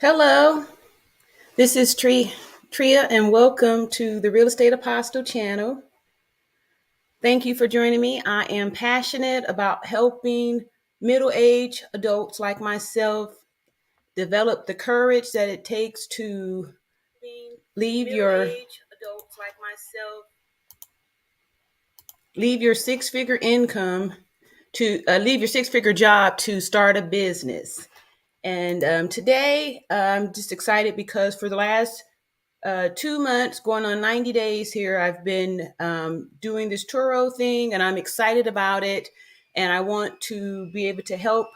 Hello, this is Tria, and welcome to the Real Estate Apostle channel. Thank you for joining me. I am passionate about helping middle-aged adults like myself develop the courage that it takes to leave your six-figure income to leave your six-figure job to start a business. And today I'm just excited because for the last 2 months, going on 90 days here, I've been doing this Turo thing, and I'm excited about it. And I want to be able to help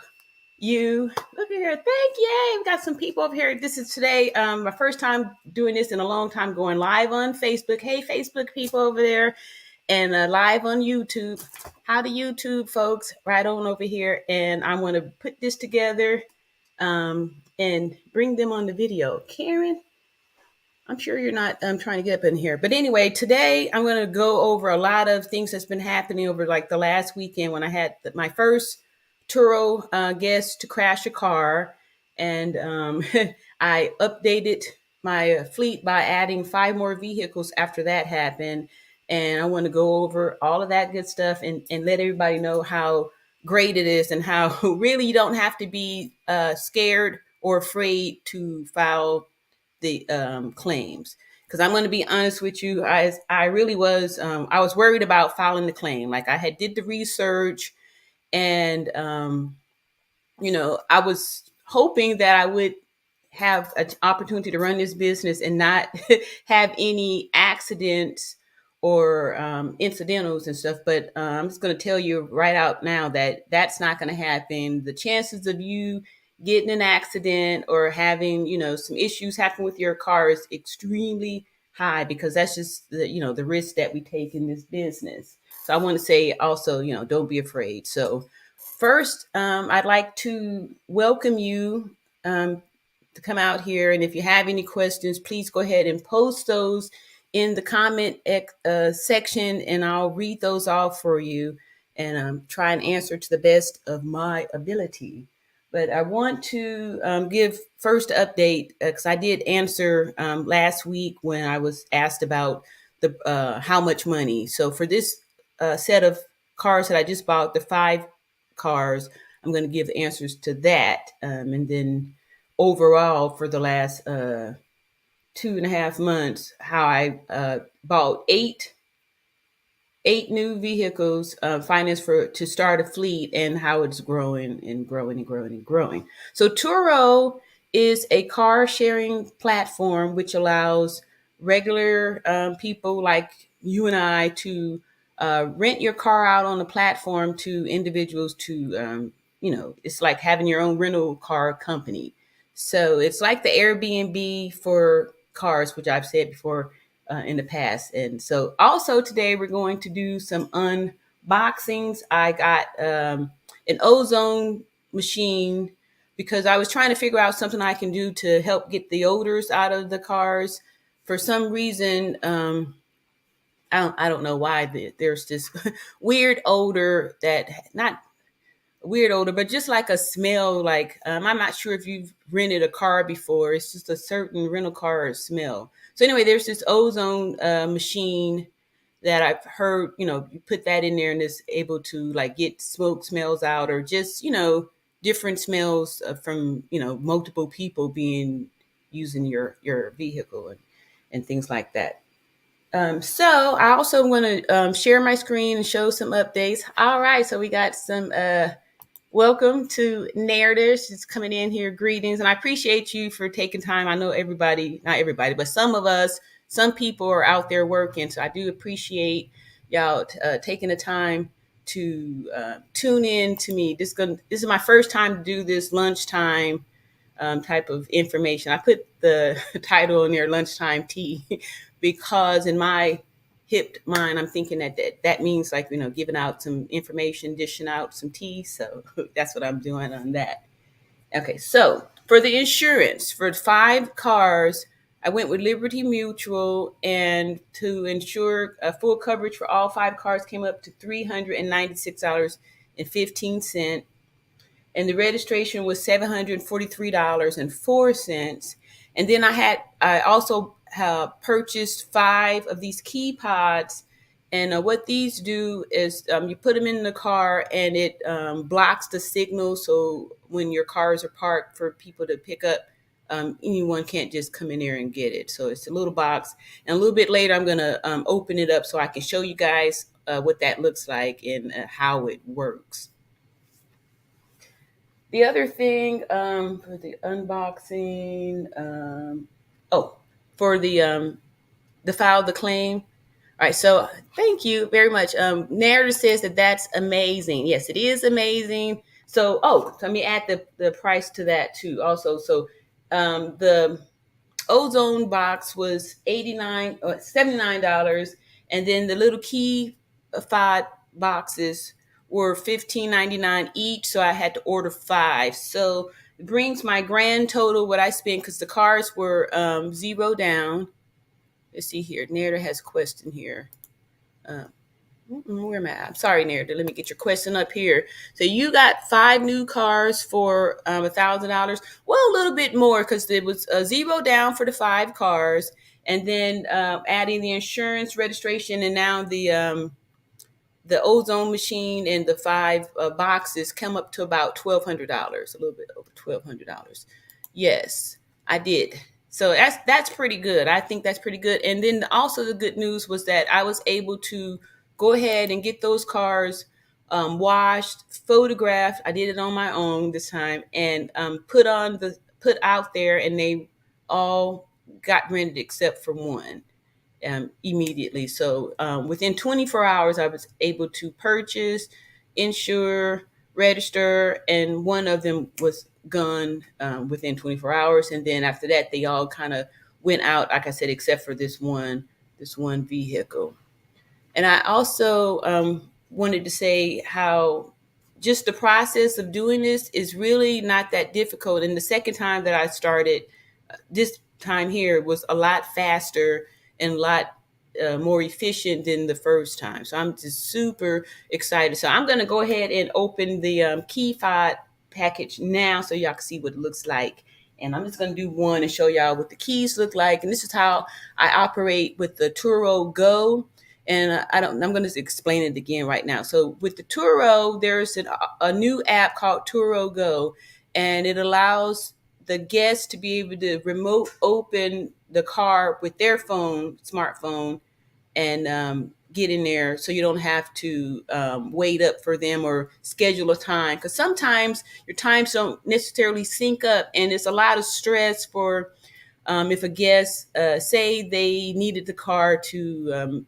you. Look at here. Thank you. We got some people over here. This is today my first time doing this in a long time, going live on Facebook. Hey, Facebook people over there, and live on YouTube. How to YouTube, folks, right on over here. And I want to put this together and bring them on the video. Karen, I'm sure you're not trying to get up in here. But anyway, today I'm going to go over a lot of things that's been happening over like the last weekend when I had my first Turo guest to crash a car. And I updated my fleet by adding 5 more vehicles after that happened. And I want to go over all of that good stuff and let everybody know how great it is and how really you don't have to be scared or afraid to file the claims. Because I'm going to be honest with you, I really was I was worried about filing the claim. Like I had did the research, and I was hoping that I would have an opportunity to run this business and not have any accidents or incidentals and stuff. But I'm just going to tell you right out now that that's not going to happen. The chances of you getting an accident or having, some issues happen with your car is extremely high, because that's just the risk that we take in this business. So I want to say also, don't be afraid. So first, I'd like to welcome you to come out here. And if you have any questions, please go ahead and post those in the comment section, and I'll read those off for you and try and answer to the best of my ability. But I want to give first update because I did answer last week when I was asked about the how much money. So for this set of cars that I just bought, the 5 cars, I'm going to give answers to that, and then overall for the last 2.5 months, how I bought eight new vehicles, financed to start a fleet, and how it's growing and growing and growing and growing. So Turo is a car sharing platform which allows regular people like you and I to rent your car out on the platform to individuals to, it's like having your own rental car company. So it's like the Airbnb for cars, which I've said before in the past. And so also today we're going to do some unboxings. I got an ozone machine because I was trying to figure out something I can do to help get the odors out of the cars. For some reason, I don't know why there's this weird odor, that not weird odor, but just like a smell. Like I'm not sure if you've rented a car before. It's just a certain rental car smell. So anyway, there's this ozone machine that I've heard. You put that in there and it's able to like get smoke smells out, or just different smells from multiple people being using your vehicle and things like that. So I also want to share my screen and show some updates. All right, so we got some welcome to Narrative. She's coming in here. Greetings. And I appreciate you for taking time. I know everybody, not everybody, but some people are out there working. So I do appreciate y'all taking the time to tune in to me. This is my first time to do this lunchtime type of information. I put the title in there, lunchtime tea, because in my hip mind, I'm thinking that means like, giving out some information, dishing out some tea. So that's what I'm doing on that. Okay, so for the insurance, for 5 cars, I went with Liberty Mutual, and to ensure full coverage for all 5 cars came up to $396.15. and the registration was $743.04. And then I also purchased 5 of these key pods. And what these do is you put them in the car, and it blocks the signal. So when your cars are parked for people to pick up, anyone can't just come in there and get it. So it's a little box. And a little bit later, I'm going to open it up so I can show you guys what that looks like and how it works. The other thing for the unboxing, for the file, the claim. All right, so thank you very much. Narrative says that's amazing. Yes, it is amazing. So, let me add the price to that too. Also, so the ozone box was $79, and then the little key 5 boxes were $15.99 each. So I had to order 5. So it brings my grand total what I spent, because the cars were zero down. Let's see here. Narrator has a question here. Where am I? I'm sorry, Narrator. Let me get your question up here. So you got 5 new cars for $1,000. Well, a little bit more, because it was zero down for the 5 cars, and then adding the insurance, registration, and now the ozone machine and the 5 boxes come up to about $1,200. A little bit over $1,200. Yes, I did. So that's pretty good. I think that's pretty good. And then also the good news was that I was able to go ahead and get those cars washed, photographed. I did it on my own this time, and put out there, and they all got rented except for one immediately. So within 24 hours, I was able to purchase, insure, register, and one of them was gone within 24 hours. And then after that, they all kind of went out, like I said, except for this one vehicle. And I also wanted to say how just the process of doing this is really not that difficult. And the second time that I started, this time here was a lot faster and a lot more efficient than the first time. So I'm just super excited. So I'm going to go ahead and open the key fob package now so y'all can see what it looks like. And I'm just going to do one and show y'all what the keys look like. And this is how I operate with the Turo Go. And I'm going to explain it again right now. So with the Turo, there's a new app called Turo Go, and it allows the guests to be able to remote open the car with their smartphone, and get in there, so you don't have to wait up for them or schedule a time. Because sometimes your times don't necessarily sync up, and it's a lot of stress for if a guest, say they needed the car to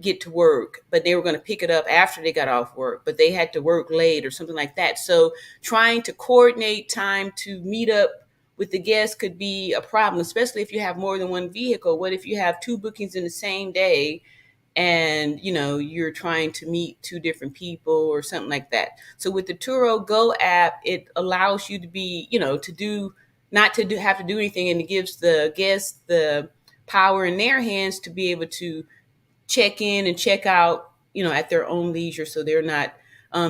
get to work, but they were going to pick it up after they got off work, but they had to work late or something like that. So trying to coordinate time to meet up with the guests could be a problem, especially if you have more than one vehicle. What if you have 2 bookings in the same day, and you're trying to meet 2 different people or something like that? So with the Turo Go app, it allows you to be, not to have to do anything, and it gives the guests the power in their hands to be able to check in and check out, at their own leisure, so they're not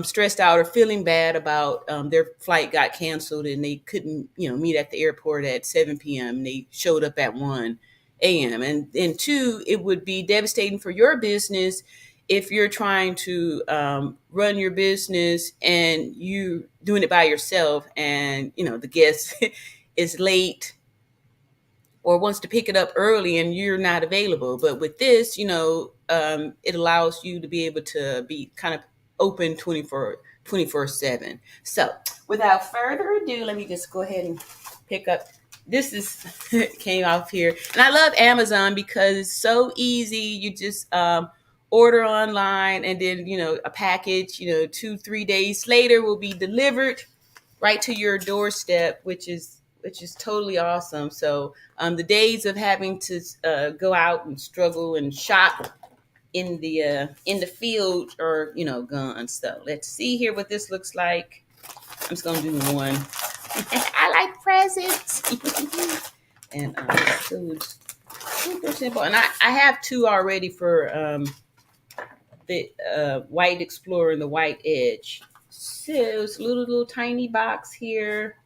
stressed out or feeling bad about their flight got canceled and they couldn't, meet at the airport at 7 p.m. and they showed up at 1 a.m. And then 2, it would be devastating for your business if you're trying to run your business and you doing it by yourself, and the guest is late or wants to pick it up early and you're not available. But with this, it allows you to be able to be kind of open 24/7. So without further ado, let me just go ahead and pick up. This came off here. And I love Amazon because it's so easy. You just order online, and then, a package, 2-3 days later will be delivered right to your doorstep, which is totally awesome. So the days of having to go out and struggle and shop in the field are gone. So let's see here what this looks like. I'm just gonna do one. I like presents. And so it's super simple. And I have 2 already for the white Explorer and the white Edge. So it's a little tiny box here.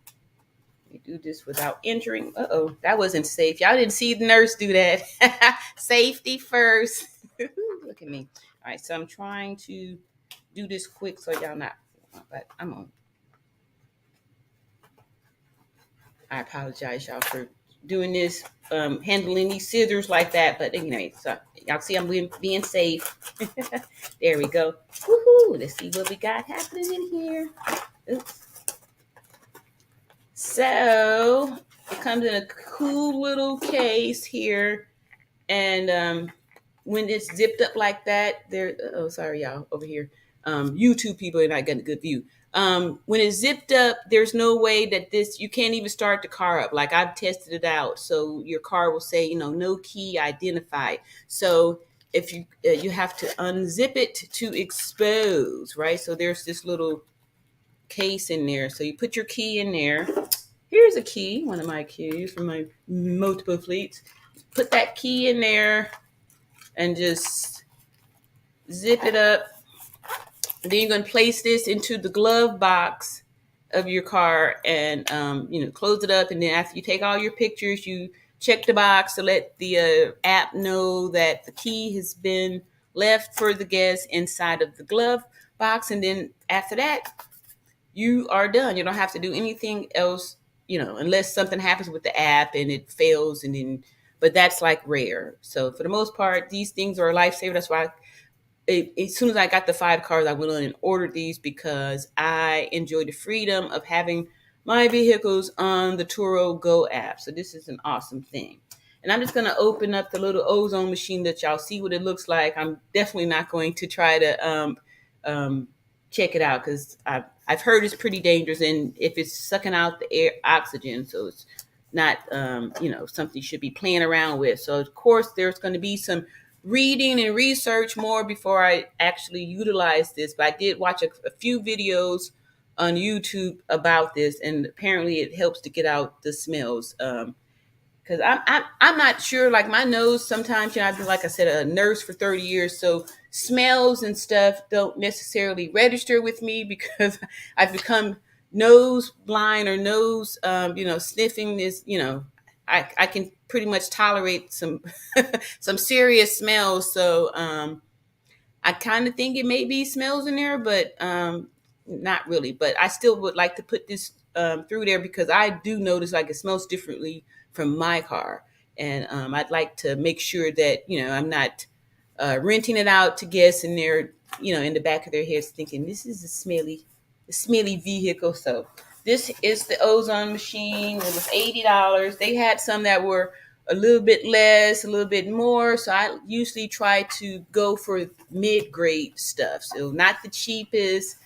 Let me do this without entering. Uh-oh, that wasn't safe. Y'all didn't see the nurse do that. Safety first. Look at me. All right, so I'm trying to do this quick so y'all not, but I'm on. I apologize, y'all, for doing this, handling these scissors like that. But anyway, so y'all see I'm being safe. There we go. Woohoo! Let's see what we got happening in here. Oops. So it comes in a cool little case here, and when it's zipped up like that, there. Oh, sorry, y'all, over here. YouTube people are not getting a good view. When it's zipped up, there's no way that you can't even start the car up. Like I've tested it out, so your car will say, no key identified. So if you have to unzip it to expose, right? So there's this little case in there. So you put your key in there. Here's a key, one of my keys from my multiple fleets. Put that key in there and just zip it up. And then you're going to place this into the glove box of your car and, close it up. And then after you take all your pictures, you check the box to let the app know that the key has been left for the guest inside of the glove box. And then after that, you are done. You don't have to do anything else, unless something happens with the app and it fails. But that's like rare. So for the most part, these things are a lifesaver. That's why as soon as I got the 5 cars, I went on and ordered these because I enjoy the freedom of having my vehicles on the Turo Go app. So this is an awesome thing. And I'm just going to open up the little ozone machine that y'all see what it looks like. I'm definitely not going to try to check it out because I've heard it's pretty dangerous. And if it's sucking out the air oxygen, so it's not, something you should be playing around with. So, of course, there's going to be some reading and research more before I actually utilize this. But I did watch a few videos on YouTube about this, and apparently it helps to get out the smells. Because I'm not sure. Like my nose, sometimes I've been, like I said, a nurse for 30 years, so smells and stuff don't necessarily register with me because I've become nose blind or nose, sniffing this. I can pretty much tolerate some some serious smells. So I kind of think it may be smells in there, but not really. But I still would like to put this through there because I do notice like it smells differently from my car, and I'd like to make sure that I'm not renting it out to guests and they're in the back of their heads thinking this is a smelly vehicle. So this is the ozone machine. It was $80. They had some that were a little bit less, a little bit more. So I usually try to go for mid-grade stuff. So not the cheapest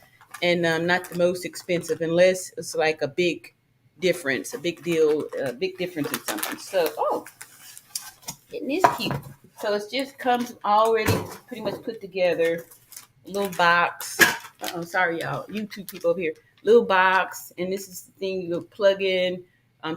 and not the most expensive, unless it's like a big difference, a big deal, a big difference in something. So, it is cute. So it just comes already pretty much put together. A little box. Sorry, y'all. YouTube people over here. Little box, and this is the thing you plug in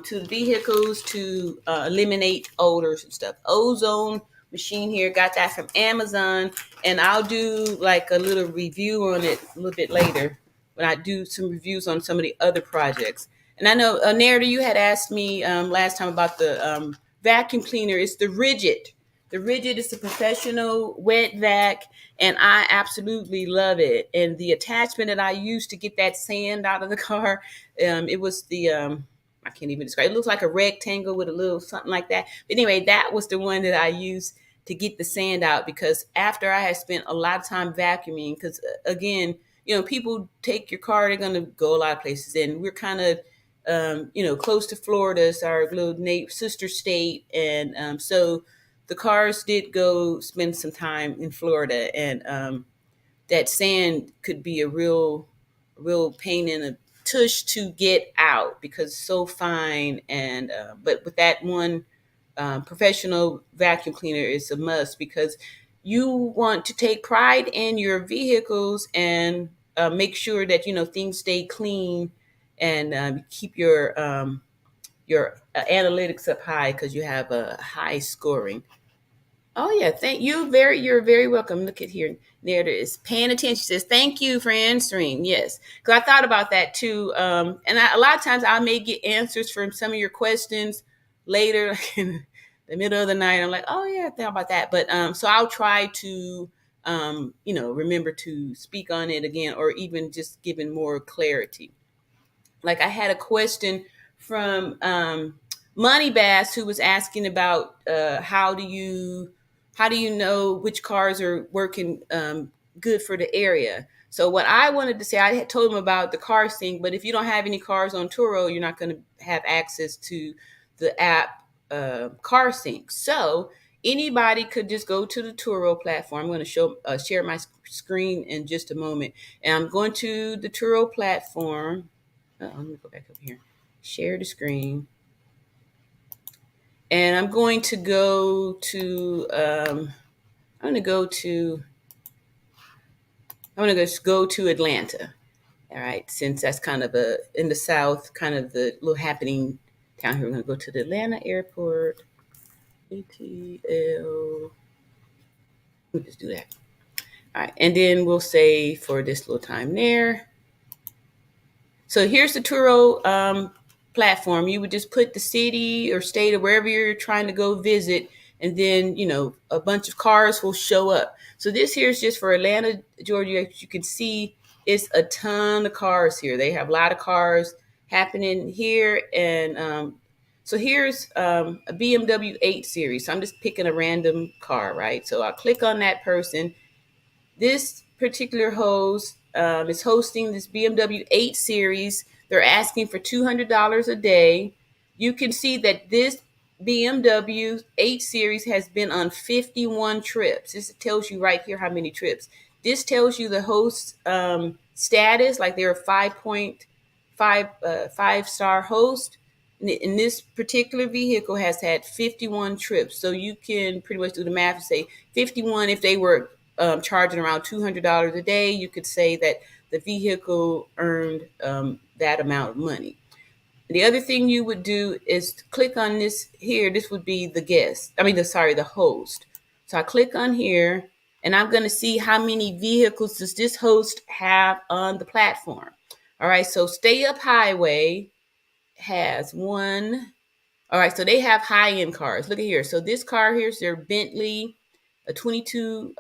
to the vehicles to eliminate odors and stuff. Ozone machine here. Got that from Amazon, and I'll do like a little review on it a little bit later when I do some reviews on some of the other projects. And I know, Narrator, you had asked me last time about the vacuum cleaner. It's the Rigid. The Rigid is a professional wet vac, and I absolutely love it. And the attachment that I used to get that sand out of the car, it was the I can't even describe. It looks like a rectangle with a little something like that. But anyway, that was the one that I used to get the sand out because after I had spent a lot of time vacuuming, because again, people take your car, they're going to go a lot of places, and we're kind of close to Florida. It's our little sister state, and so the cars did go spend some time in Florida, and that sand could be a real pain in the tush to get out because it's so fine. And but with that one professional vacuum cleaner, it's a must because you want to take pride in your vehicles and make sure that things stay clean and keep your analytics up high because you have a high scoring. Oh yeah, thank you. You're very welcome. Look at here. There it is. Paying attention. She says, "Thank you for answering." Yes, because I thought about that too. A lot of times I may get answers from some of your questions later, like in the middle of the night. I'm like, "Oh yeah, I thought about that." But so I'll try to, remember to speak on it again, or even just giving more clarity. Like I had a question from Money Bass who was asking about how do you know which cars are working good for the area. So what I wanted to say, I had told him about the car sync, but if you don't have any cars on Turo, you're not going to have access to the app car sync. So anybody could just go to the Turo platform. I'm going to share my screen in just a moment, and I'm going to the Turo platform. Let me go back up here. Share the screen. And I'm going to go to I'm gonna go to I'm gonna just go to Atlanta. All right, since that's kind of a in the south, kind of the little happening town here. We're gonna go to the Atlanta airport. ATL. We'll just do that. All right, and then we'll say for this little time there. So here's the Turo platform. You would just put the city or state or wherever you're trying to go visit, and then a bunch of cars will show up. So this here is just for Atlanta, Georgia. As you can see, it's a ton of cars here. They have a lot of cars happening here, and so here's a BMW 8 Series. So I'm just picking a random car, right? So I'll click on that person. This particular host is hosting this BMW 8 Series. They're asking for $200 a day. You can see that this BMW 8 Series has been on 51 trips. This tells you right here how many trips. This tells you the host status, like they're a 5.5 star host. And this particular vehicle has had 51 trips. So you can pretty much do the math and say 51, if they were charging around $200 a day, you could say that the vehicle earned that amount of money. The other thing you would do is click on this here. This would be the guest. The host. So I click on here, and I'm going to see how many vehicles does this host have on the platform. All right. So Stay Up Highway has one. All right. So they have high-end cars. Look at here. So this car here is their Bentley, a 22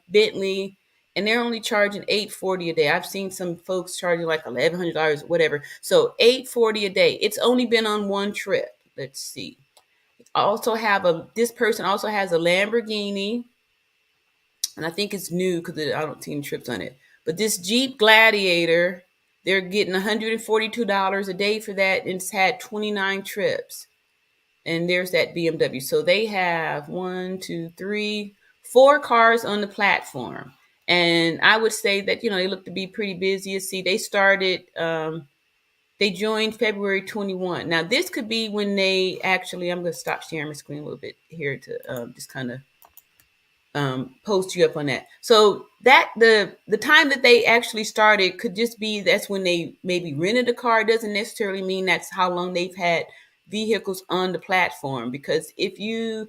Bentley, and they're only charging $840 a day. I've seen some folks charging like $1,100, whatever. So $840 a day. It's only been on one trip. Let's see. This person also has a Lamborghini, and I think it's new because I don't see any trips on it. But this Jeep Gladiator, they're getting $142 a day for that, and it's had 29 trips. And there's that BMW. So they have 4 cars on the platform. And I would say that, they look to be pretty busy. You see, they joined February 21. Now, this could be when I'm going to stop sharing my screen a little bit here to just kind of post you up on that. So that the time that they actually started could just be that's when they maybe rented a car. It doesn't necessarily mean that's how long they've had vehicles on the platform, because if you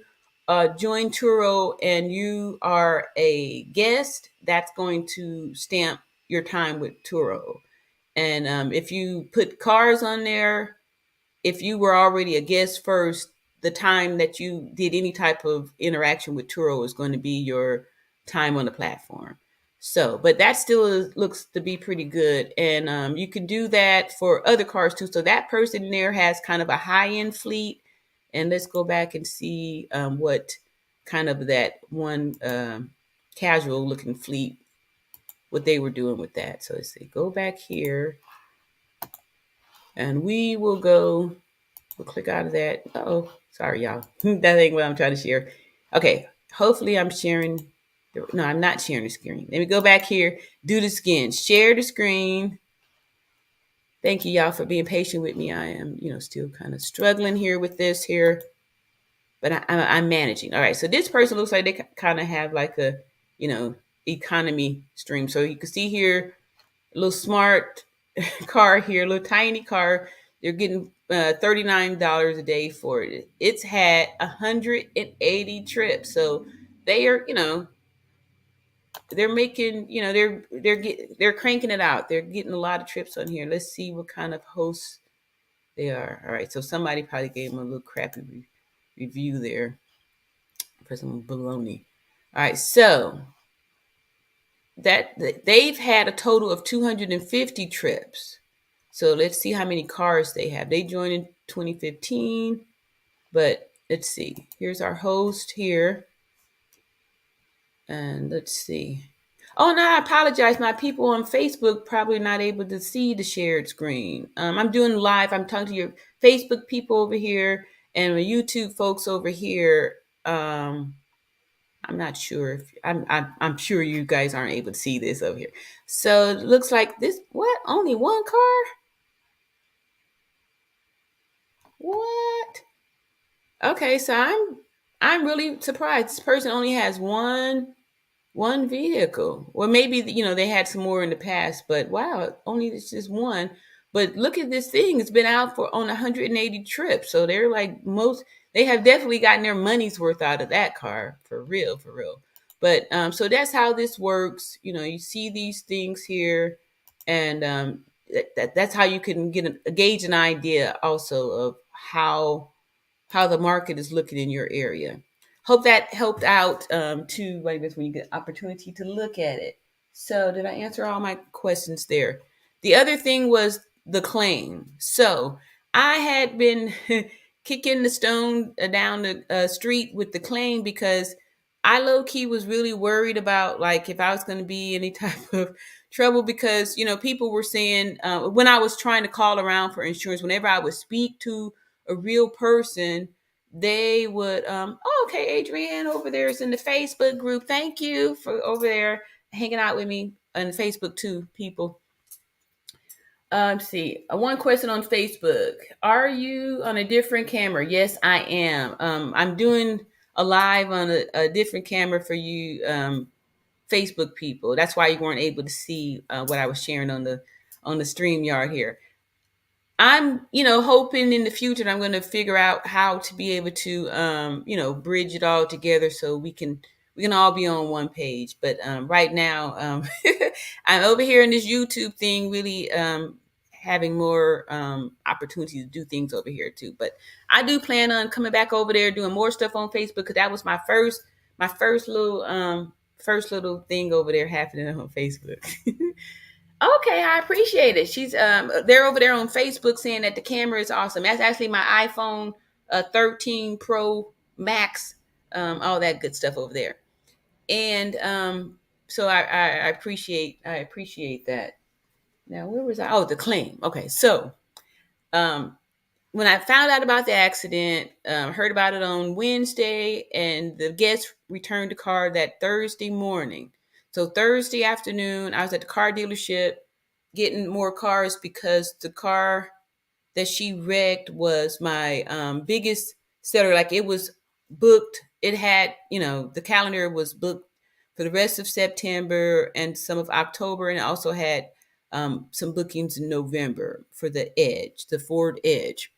join Turo and you are a guest, that's going to stamp your time with Turo. And if you put cars on there, if you were already a guest first, the time that you did any type of interaction with Turo is going to be your time on the platform. So, but that still looks to be pretty good. And you can do that for other cars too. So that person there has kind of a high-end fleet. And let's go back and see what kind of that one casual looking fleet, what they were doing with that. So let's see, go back here. And we'll click out of that. Oh, sorry, y'all. That ain't what I'm trying to share. Okay, hopefully I'm sharing. No, I'm not sharing the screen. Let me go back here, do this again. Share the screen. Thank you, y'all, for being patient with me. I am, still kind of struggling here with this here, but I'm managing. All right, so this person looks like they kind of have like a, economy stream. So you can see here, a little smart car here, a little tiny car. They're getting $39 a day for it. It's had 180 trips. So they are, they're making, they're cranking it out. They're getting a lot of trips on here. Let's see what kind of hosts they are. All right, so somebody probably gave them a little crappy review there for some baloney. All right, so they've had a total of 250 trips. So let's see how many cars they have. They joined in 2015, but let's see. Here's our host here. And let's see. Oh, no, I apologize. My people on Facebook probably not able to see the shared screen. I'm doing live. I'm talking to your Facebook people over here and my YouTube folks over here. I'm not sure if I'm sure you guys aren't able to see this over here. So it looks like this. What? Only one car? What? Okay, so I'm really surprised. This person only has one vehicle. Well, maybe they had some more in the past, but wow, only it's just one. But look at this thing; it's been out for on 180 trips. So they're like most. They have definitely gotten their money's worth out of that car for real, for real. But so that's how this works. You see these things here, and that's how you can gauge an idea also of how the market is looking in your area. Hope that helped out too, I guess, when you get opportunity to look at it. So did I answer all my questions there? The other thing was the claim. So I had been kicking the stone down the street with the claim because I low key was really worried about like if I was going to be any type of trouble because people were saying when I was trying to call around for insurance, whenever I would speak to a real person, they would oh, okay, Adrienne over there is in the Facebook group. Thank you for over there hanging out with me on Facebook too, people. See, one question on Facebook. Are you on a different camera? Yes, I am. I'm doing a live on a different camera for you Facebook people. That's why you weren't able to see what I was sharing on the StreamYard here. I'm, hoping in the future that I'm going to figure out how to be able to, bridge it all together so we can all be on one page. But right now, I'm over here in this YouTube thing, really having more opportunity to do things over here too. But I do plan on coming back over there doing more stuff on Facebook because that was my first little thing over there happening on Facebook. Okay, I appreciate it. They're over there on Facebook saying that the camera is awesome. That's actually my iPhone 13 Pro Max, all that good stuff over there. And so I appreciate that. Now where was I? Oh, the claim. Okay, so um, when I found out about the accident, heard about it on Wednesday, and the guest returned the car that Thursday morning. So Thursday afternoon, I was at the car dealership getting more cars because the car that she wrecked was my biggest seller. Like it was booked. It had, the calendar was booked for the rest of September and some of October, and it also had some bookings in November for the Ford Edge.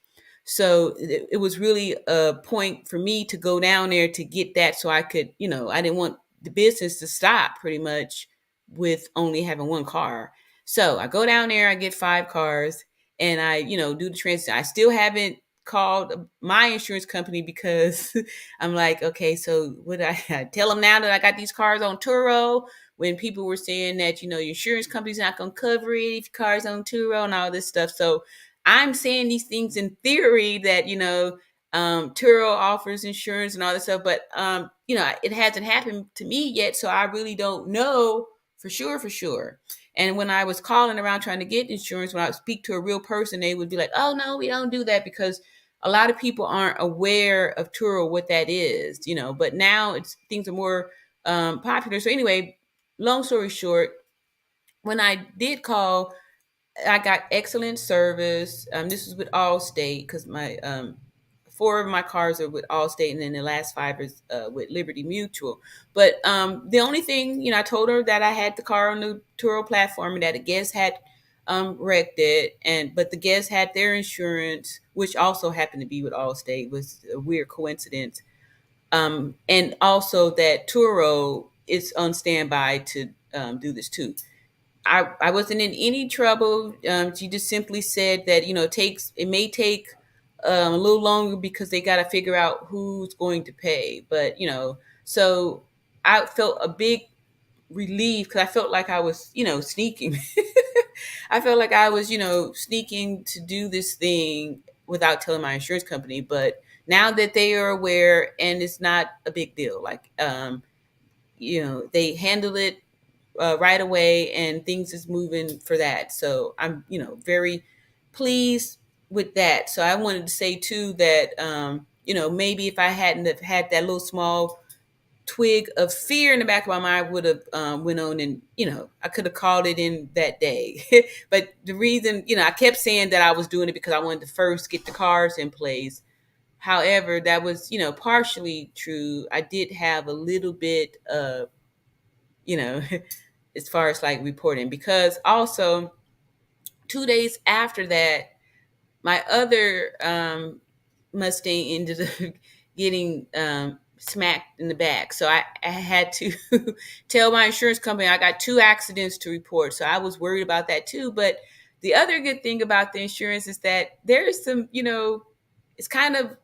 So it was really a point for me to go down there to get that so I could, I didn't want the business to stop pretty much with only having one car. So I go down there, I get 5 cars, and I, do the transit. I still haven't called my insurance company because I'm like, okay, so would I tell them now that I got these cars on Turo when people were saying that, your insurance company's not going to cover it if your car's on Turo and all this stuff. So I'm saying these things in theory that, Turo offers insurance and all this stuff, but, it hasn't happened to me yet. So I really don't know for sure. And when I was calling around trying to get insurance, when I would speak to a real person, they would be like, oh, no, we don't do that because a lot of people aren't aware of Turo, what that is, but now things are more popular. So anyway, long story short, when I did call, I got excellent service. This was with Allstate because my 4 of my cars are with Allstate, and then the last 5 is with Liberty Mutual. But the only thing, I told her that I had the car on the Turo platform and that a guest had wrecked it, but the guest had their insurance, which also happened to be with Allstate. It was a weird coincidence. And also that Turo is on standby to do this too. I wasn't in any trouble. She just simply said that it may take a little longer because they got to figure out who's going to pay. But so I felt a big relief because I felt like I was sneaking. I felt like I was sneaking to do this thing without telling my insurance company. But now that they are aware, and it's not a big deal, like they handle it right away, and things is moving for that. So I'm, very pleased with that. So I wanted to say too that, maybe if I hadn't have had that little small twig of fear in the back of my mind, I would have went on and, I could have called it in that day. But the reason, I kept saying that I was doing it because I wanted to first get the cars in place. However, that was, partially true. I did have a little bit of, you know, as far as like reporting, because also 2 days after that, my other Mustang ended up getting smacked in the back. So I had to tell my insurance company I got two accidents to report. So I was worried about that too. But the other good thing about the insurance is that there is some, it's kind of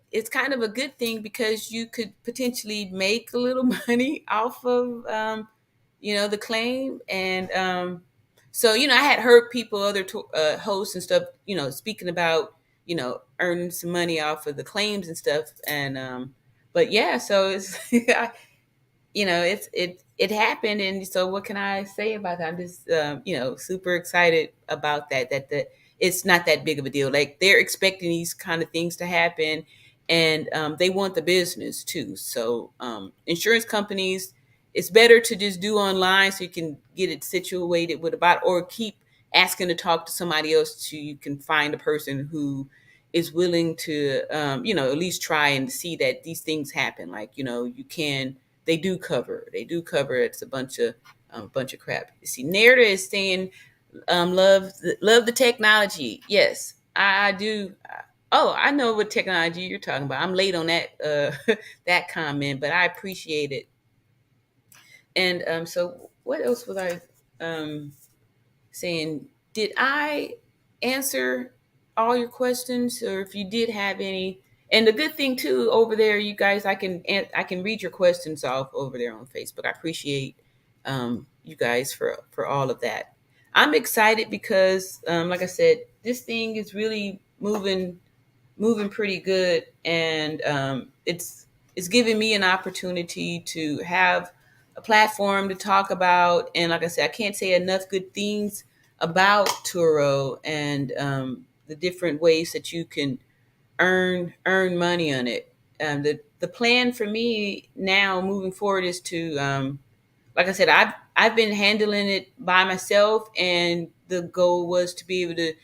a good thing because you could potentially make a little money off of the claim. And so I had heard people, other hosts and stuff, speaking about earning some money off of the claims and stuff. And but yeah, so it's it happened. And so what can I say about that? I'm just super excited about that, that it's not that big of a deal. Like, they're expecting these kind of things to happen, and they want the business too. So insurance companies, it's better to just do online so you can get it situated with a bot, or keep asking to talk to somebody else so you can find a person who is willing to at least try and see that these things happen. Like, you can, they do cover. It's a bunch of crap. You see, Narda is saying, love the technology. Yes, I do. Oh, I know what technology you're talking about. I'm late on that that comment, but I appreciate it. And so what else was I saying? Did I answer all your questions, or if you did have any? And the good thing too over there, you guys, I can read your questions off over there on Facebook. I appreciate you guys for all of that. I'm excited because, like I said, this thing is really moving pretty good, and it's giving me an opportunity to have a platform to talk about. And like I said, I can't say enough good things about Turo, and the different ways that you can earn money on it. The plan for me now moving forward is to, like I said, I've been handling it by myself, and the goal was to be able to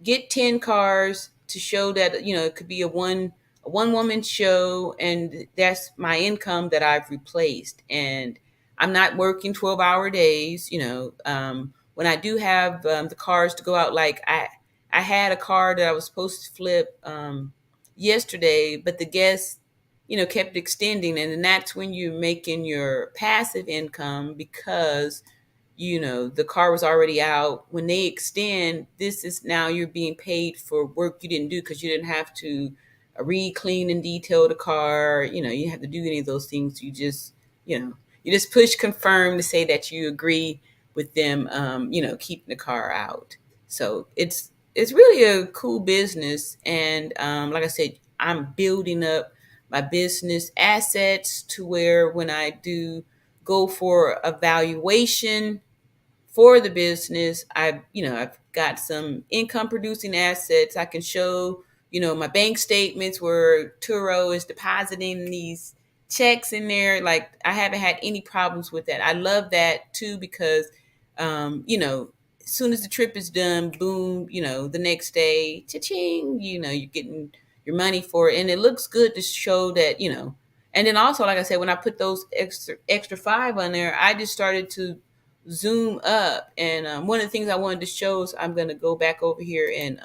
get 10 cars to show that it could be a one woman show, and that's my income that I've replaced. And I'm not working 12-hour days. When I do have the cars to go out, like I had a car that I was supposed to flip yesterday, but the guests kept extending. And then that's when you're making your passive income, because the car was already out. When they extend, this is now you're being paid for work you didn't do, because you didn't have to re-clean and detail the car. You didn't have to do any of those things. You just push confirm to say that you agree with them, keeping the car out. So it's really a cool business. And like I said, I'm building up my business assets to where when I do go for evaluation for the business, I've got some income producing assets. I can show, my bank statements where Turo is depositing these checks in there. Like, I haven't had any problems with that. I love that too, because as soon as the trip is done, boom, the next day, cha-ching, you're getting your money for it. And it looks good to show that, and then also, like I said, when I put those extra five on there, I just started to zoom up. And one of the things I wanted to show is, I'm going to go back over here, and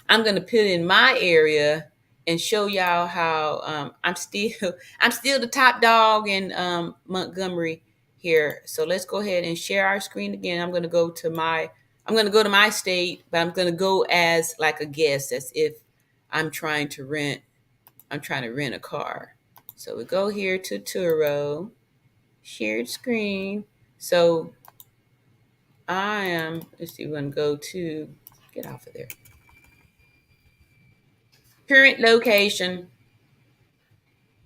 I'm going to put in my area, and show y'all how I'm still I'm still the top dog in Montgomery here. So let's go ahead and share our screen again. I'm going to go to my state, but I'm going to go as like a guest, as if I'm trying to rent a car. So we go here to Turo, shared screen. So let's see, we're going to go to, get off of there. Current location.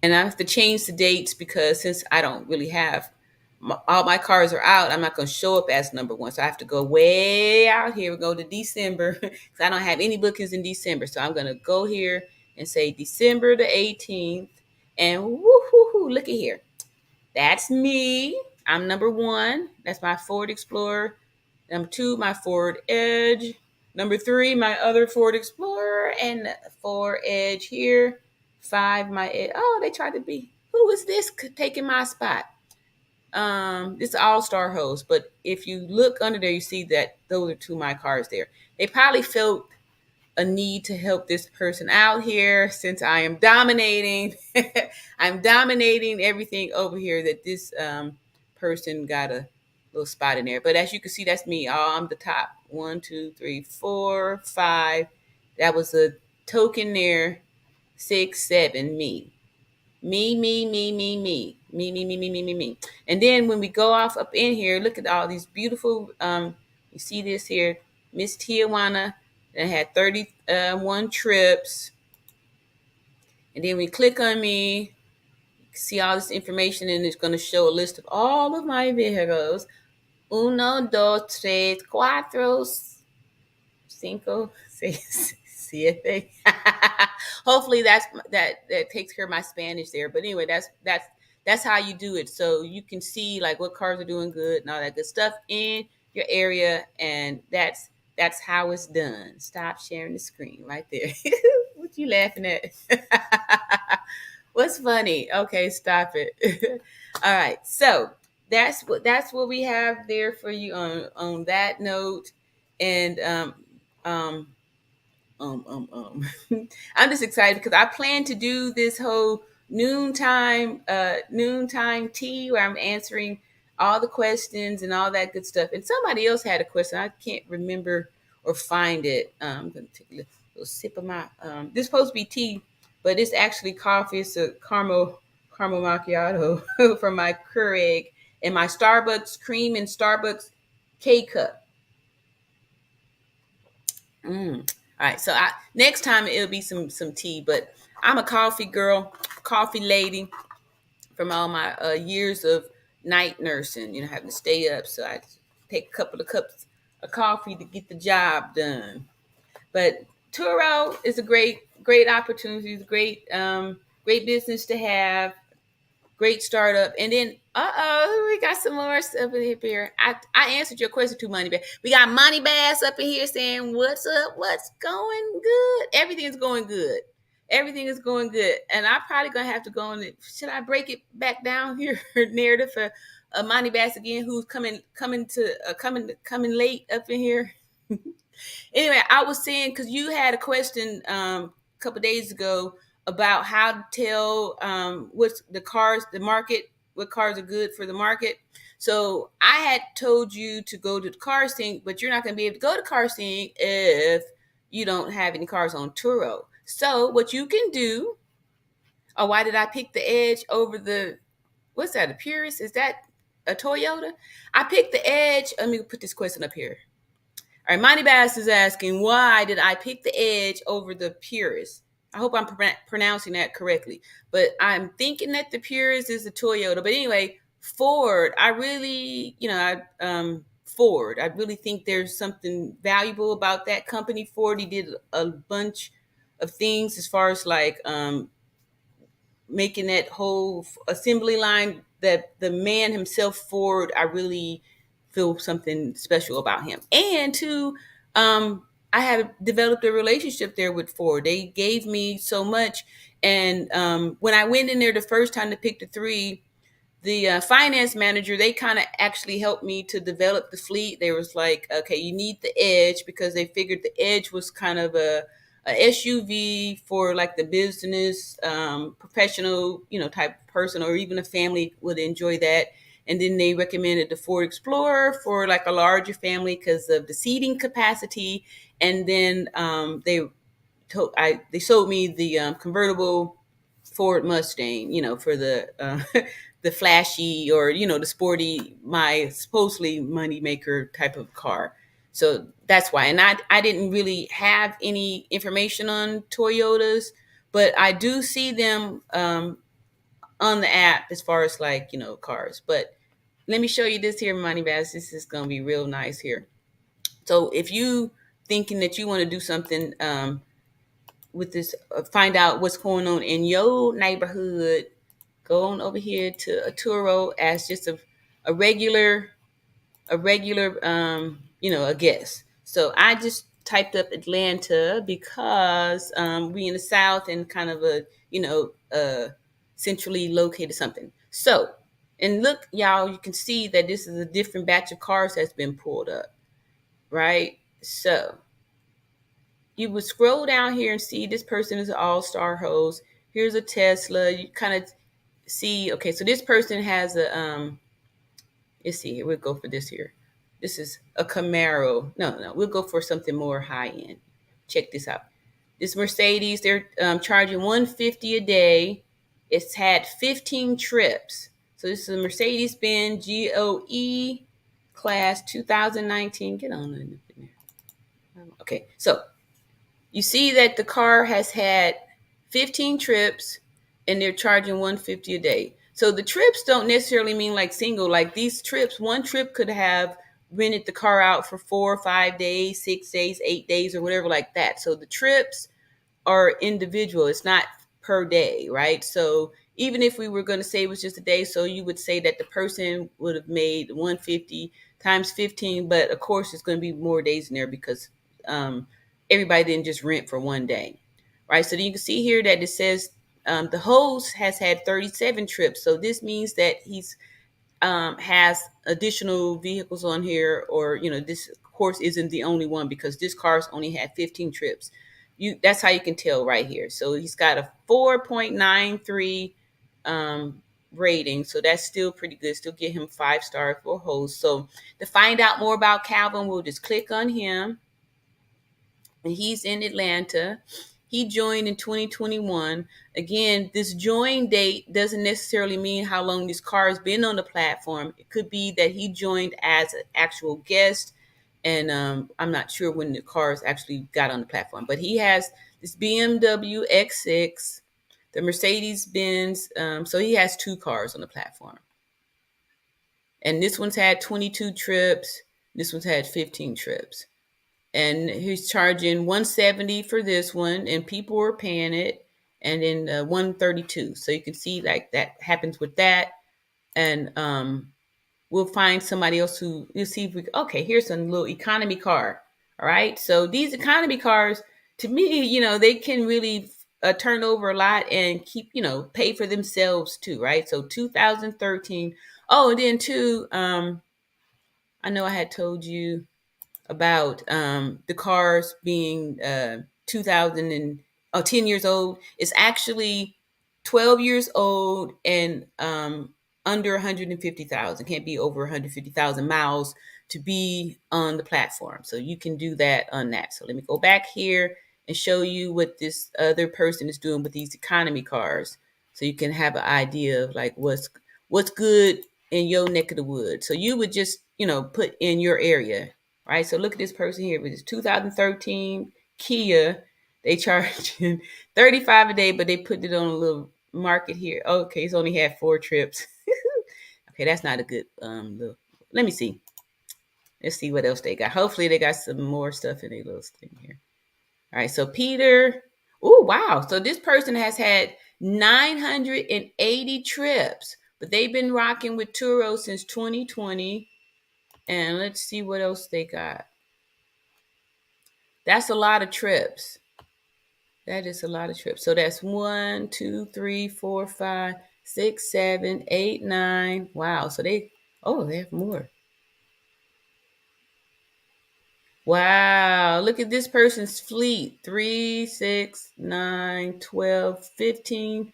And I have to change the dates because since I don't really have all my cars are out, I'm not going to show up as number one. So I have to go way out here. We go to December because I don't have any bookings in December. So I'm going to go here and say December the 18th. And woo-hoo-hoo, look at here. That's me. I'm number one. That's my Ford Explorer. Number two, my Ford Edge. Number three, my other Ford Explorer. And Ford Edge here. Five, my Edge. Oh, they tried to be. Who is this taking my spot? This all-star host. But if you look under there, you see that those are two of my cars there. They probably felt a need to help this person out here since I am dominating. I'm dominating everything over here that this person got a little spot in there. But as you can see, that's me. Oh, I'm the top. 1, 2, 3, 4, 5. That was a token there. 6, 7, me. Me, me, me, me, me. Me, me, me, me, me, me, me. And then when we go off up in here, look at all these beautiful, you see this here, Miss Tiajuana, that had 31 trips. And then we click on me, see all this information, and it's going to show a list of all of my vehicles. 1, 2, 3, 4, 5, 6, 7. Hopefully that takes care of my Spanish there. But anyway, that's how you do it. So you can see like what cars are doing good and all that good stuff in your area, and that's how it's done. Stop sharing the screen right there. What you laughing at? What's funny? Okay, stop it. All right, so that's what we have there for you on that note, and I'm just excited because I plan to do this whole noontime tea where I'm answering all the questions and all that good stuff. And somebody else had a question. I can't remember or find it. I'm gonna take a little sip of my this is supposed to be tea, but it's actually coffee. It's a caramel macchiato from my Keurig and my Starbucks cream and Starbucks K cup. All right, so next time it'll be some tea, but I'm a coffee girl, coffee lady from all my years of night nursing. You know, having to stay up, so I take a couple of cups of coffee to get the job done. But Turo is a great opportunity, it's a great business to have. Great startup. And then, we got some more stuff in here. I answered your question too, Money Bass. We got Money Bass up in here saying, what's up? What's going good? Everything is going good. Everything is going good. And I'm probably going to have to go on. Should I break it back down here? Narrative for Money Bass again, who's coming late up in here. Anyway, I was saying, because you had a question a couple days ago about how to tell what's the market, what cars are good for the market. So I had told you to go to the car scene, but you're not going to be able to go to car scene if you don't have any cars on Turo. So what you can do, why did I pick the Edge over what's that, a Purus? Is that a Toyota? I picked the Edge. Let me put this question up here. All right, Monty Bass is asking, why did I pick the Edge over the Purus? I hope I'm pronouncing that correctly. But I'm thinking that the Purus is a Toyota. But anyway, Ford, I really, Ford, I really think there's something valuable about that company. Ford, he did a bunch of things as far as like making that whole assembly line, that the man himself, Ford, I really feel something special about him. And two, I have developed a relationship there with Ford. They gave me so much. And when I went in there the first time to pick the three, the finance manager, they kind of actually helped me to develop the fleet. They was like, okay, you need the Edge, because they figured the Edge was kind of a SUV for like the business, professional, type of person, or even a family would enjoy that. And then they recommended the Ford Explorer for like a larger family because of the seating capacity. And then they sold me the convertible Ford Mustang, for the the flashy, or the sporty, my supposedly money maker type of car. So that's why. And I didn't really have any information on Toyotas, but I do see them on the app as far as like cars. But let me show you this here, Money Bass. This is gonna be real nice here. So if you thinking that you want to do something with this, find out what's going on in your neighborhood, go on over here to a Turo as just a regular a guest. So I just typed up Atlanta because we in the South and kind of a centrally located something. So, and look, y'all, you can see that this is a different batch of cars that's been pulled up, right? So you would scroll down here and see this person is an all-star host. Here's a Tesla. You kind of see, okay, so this person has a let's see here, we'll go for this here. This is a Camaro. No, we'll go for something more high end. Check this out. This Mercedes, they're charging 150 a day. It's had 15 trips. So this is a Mercedes Benz GOE class 2019. Get on in there. Okay, so you see that the car has had 15 trips and they're charging 150 a day. So the trips don't necessarily mean like single, like these trips, one trip could have rented the car out for 4 or 5 days, 6 days, 8 days, or whatever like that. So the trips are individual. It's not per day, right? So even if we were going to say it was just a day, so you would say that the person would have made 150 times 15, but of course it's going to be more days in there because everybody didn't just rent for one day, right? So you can see here that it says the host has had 37 trips. So this means that he's has additional vehicles on here, or this of course isn't the only one because this car's only had 15 trips. That's how you can tell right here. So he's got a 4.93 rating, so that's still pretty good. Still get him 5 star for a host. So to find out more about Calvin, we'll just click on him, and he's in Atlanta. He joined in 2021. Again, this join date doesn't necessarily mean how long this car has been on the platform. It could be that he joined as an actual guest, and I'm not sure when the cars actually got on the platform. But he has this BMW X6, the Mercedes Benz. So he has 2 cars on the platform. And this one's had 22 trips. This one's had 15 trips. And he's charging 170 for this one, and people were paying it, and then 132. So you can see like that happens with that, and we'll find somebody else who you'll see if we. Okay, here's a little economy car. All right, so these economy cars, to me, they can really turn over a lot and keep, pay for themselves too, right? So 2013. Oh, and then too, I know I had told you about the cars being 2000 and 10 years old. It's actually 12 years old and under 150,000. Can't be over 150,000 miles to be on the platform. So you can do that on that. So let me go back here and show you what this other person is doing with these economy cars, so you can have an idea of like what's good in your neck of the woods. So you would just put in your area. Right, so look at this person here with this 2013 Kia. They charge 35 a day, but they put it on a little market here. Okay, it's only had 4 trips. Okay, that's not a good little. Let me see. Let's see what else they got. Hopefully they got some more stuff in their little thing here. All right, so Peter. Oh, wow. So this person has had 980 trips, but they've been rocking with Turo since 2020. And let's see what else they got. That's a lot of trips. That is a lot of trips. So that's 1, 2, 3, 4, 5, 6, 7, 8, 9. Wow. So they have more. Wow, look at this person's fleet. 3, 6, 9, 12, 15,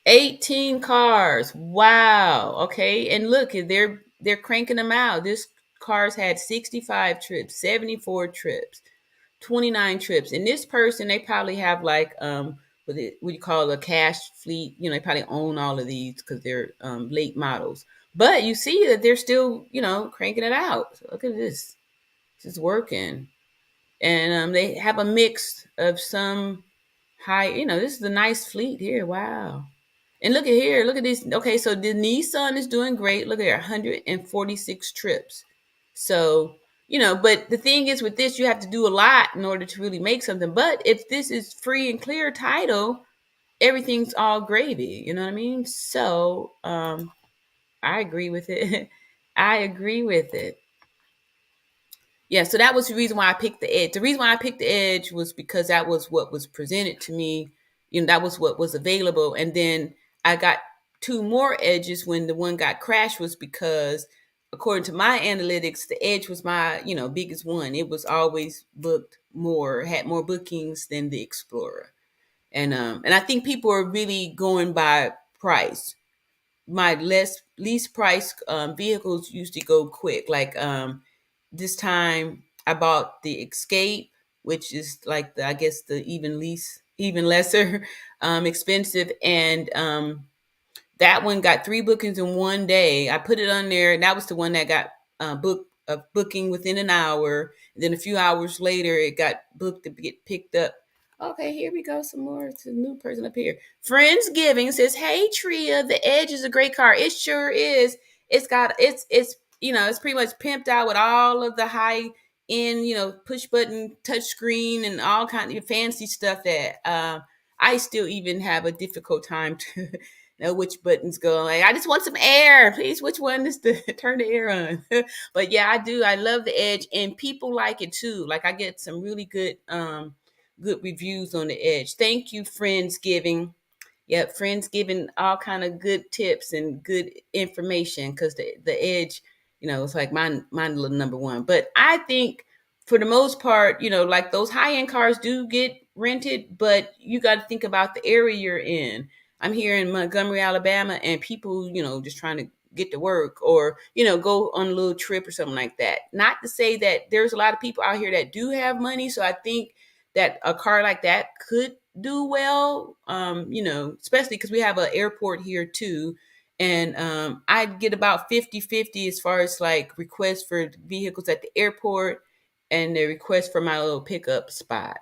18 cars. Wow. Okay. And look, they're cranking them out. This car's had 65 trips, 74 trips, 29 trips. And this person, they probably have like what you call a cash fleet. You know, they probably own all of these because they're late models. But you see that they're still, cranking it out. So look at this. This is working. And they have a mix of some high, this is a nice fleet here. Wow. And look at here, look at this. Okay, so the Nissan is doing great. Look at 146 trips. So, but the thing is with this, you have to do a lot in order to really make something. But if this is free and clear title, everything's all gravy. You know what I mean? So, I agree with it. I agree with it. Yeah, so that was the reason why I picked the edge. The reason why I picked the edge was because that was what was presented to me. That was what was available. And then I got two more edges when the one got crashed was because according to my analytics, the edge was my, biggest one. It was always booked more, had more bookings than the Explorer. And I think people are really going by price. My least price vehicles usually go quick. Like this time I bought the Escape, which is like I guess the even lesser expensive, and that one got three bookings in one day. I put it on there, and that was the one that got booking within an hour. And then a few hours later, it got booked to get picked up. Okay, here we go. Some more. It's a new person up here. Friendsgiving says, "Hey Tria, the Edge is a great car. It sure is. It's pretty much pimped out with all of the high end, push button, touch screen, and all kind of fancy stuff that I still even have a difficult time to know which buttons go. Like, I just want some air, please. Which one is to turn the air on? But yeah, I do. I love the Edge, and people like it too. Like I get some really good reviews on the Edge. Thank you, Friendsgiving. Yep, friends giving all kind of good tips and good information because the Edge, it's like mine little number one. But I think for the most part, like those high end cars do get rented, but you got to think about the area you're in. I'm here in Montgomery, Alabama, and people, just trying to get to work or go on a little trip or something like that. Not to say that there's a lot of people out here that do have money, so I think that a car like that could do well, especially because we have an airport here too. And I get about 50-50 as far as like requests for vehicles at the airport and the request for my little pickup spot.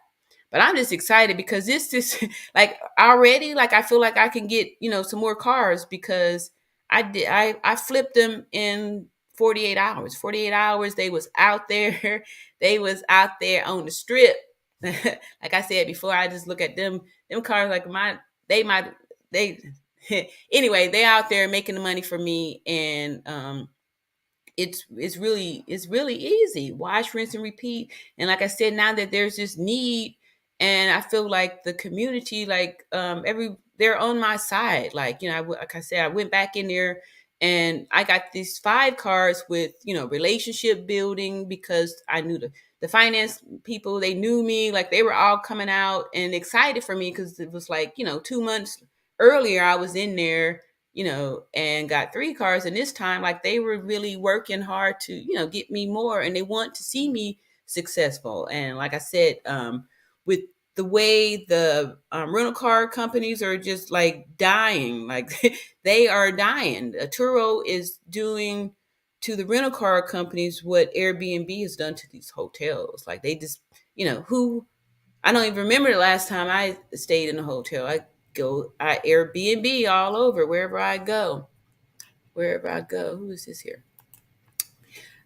But I'm just excited because this is like already, like I feel like I can get, some more cars because I flipped them in 48 hours. 48 hours they was out there. They was out there on the strip. Like I said before, I just look at them cars like they anyway, they out there making the money for me. And it's really easy. Wash, rinse, and repeat. And like I said, now that there's this need, and I feel like the community, like they're on my side. Like like I said, I went back in there, and I got these 5 cars with relationship building because I knew the finance people. They knew me, like they were all coming out and excited for me because it was like 2 months earlier I was in there and got 3 cars. And this time, like they were really working hard to, get me more and they want to see me successful. And like I said, with the way the rental car companies are just like dying, like they are dying. Turo is doing to the rental car companies what Airbnb has done to these hotels. Like they just, who I don't even remember the last time I stayed in a hotel. I Airbnb all over wherever I go. Wherever I go. Who is this here?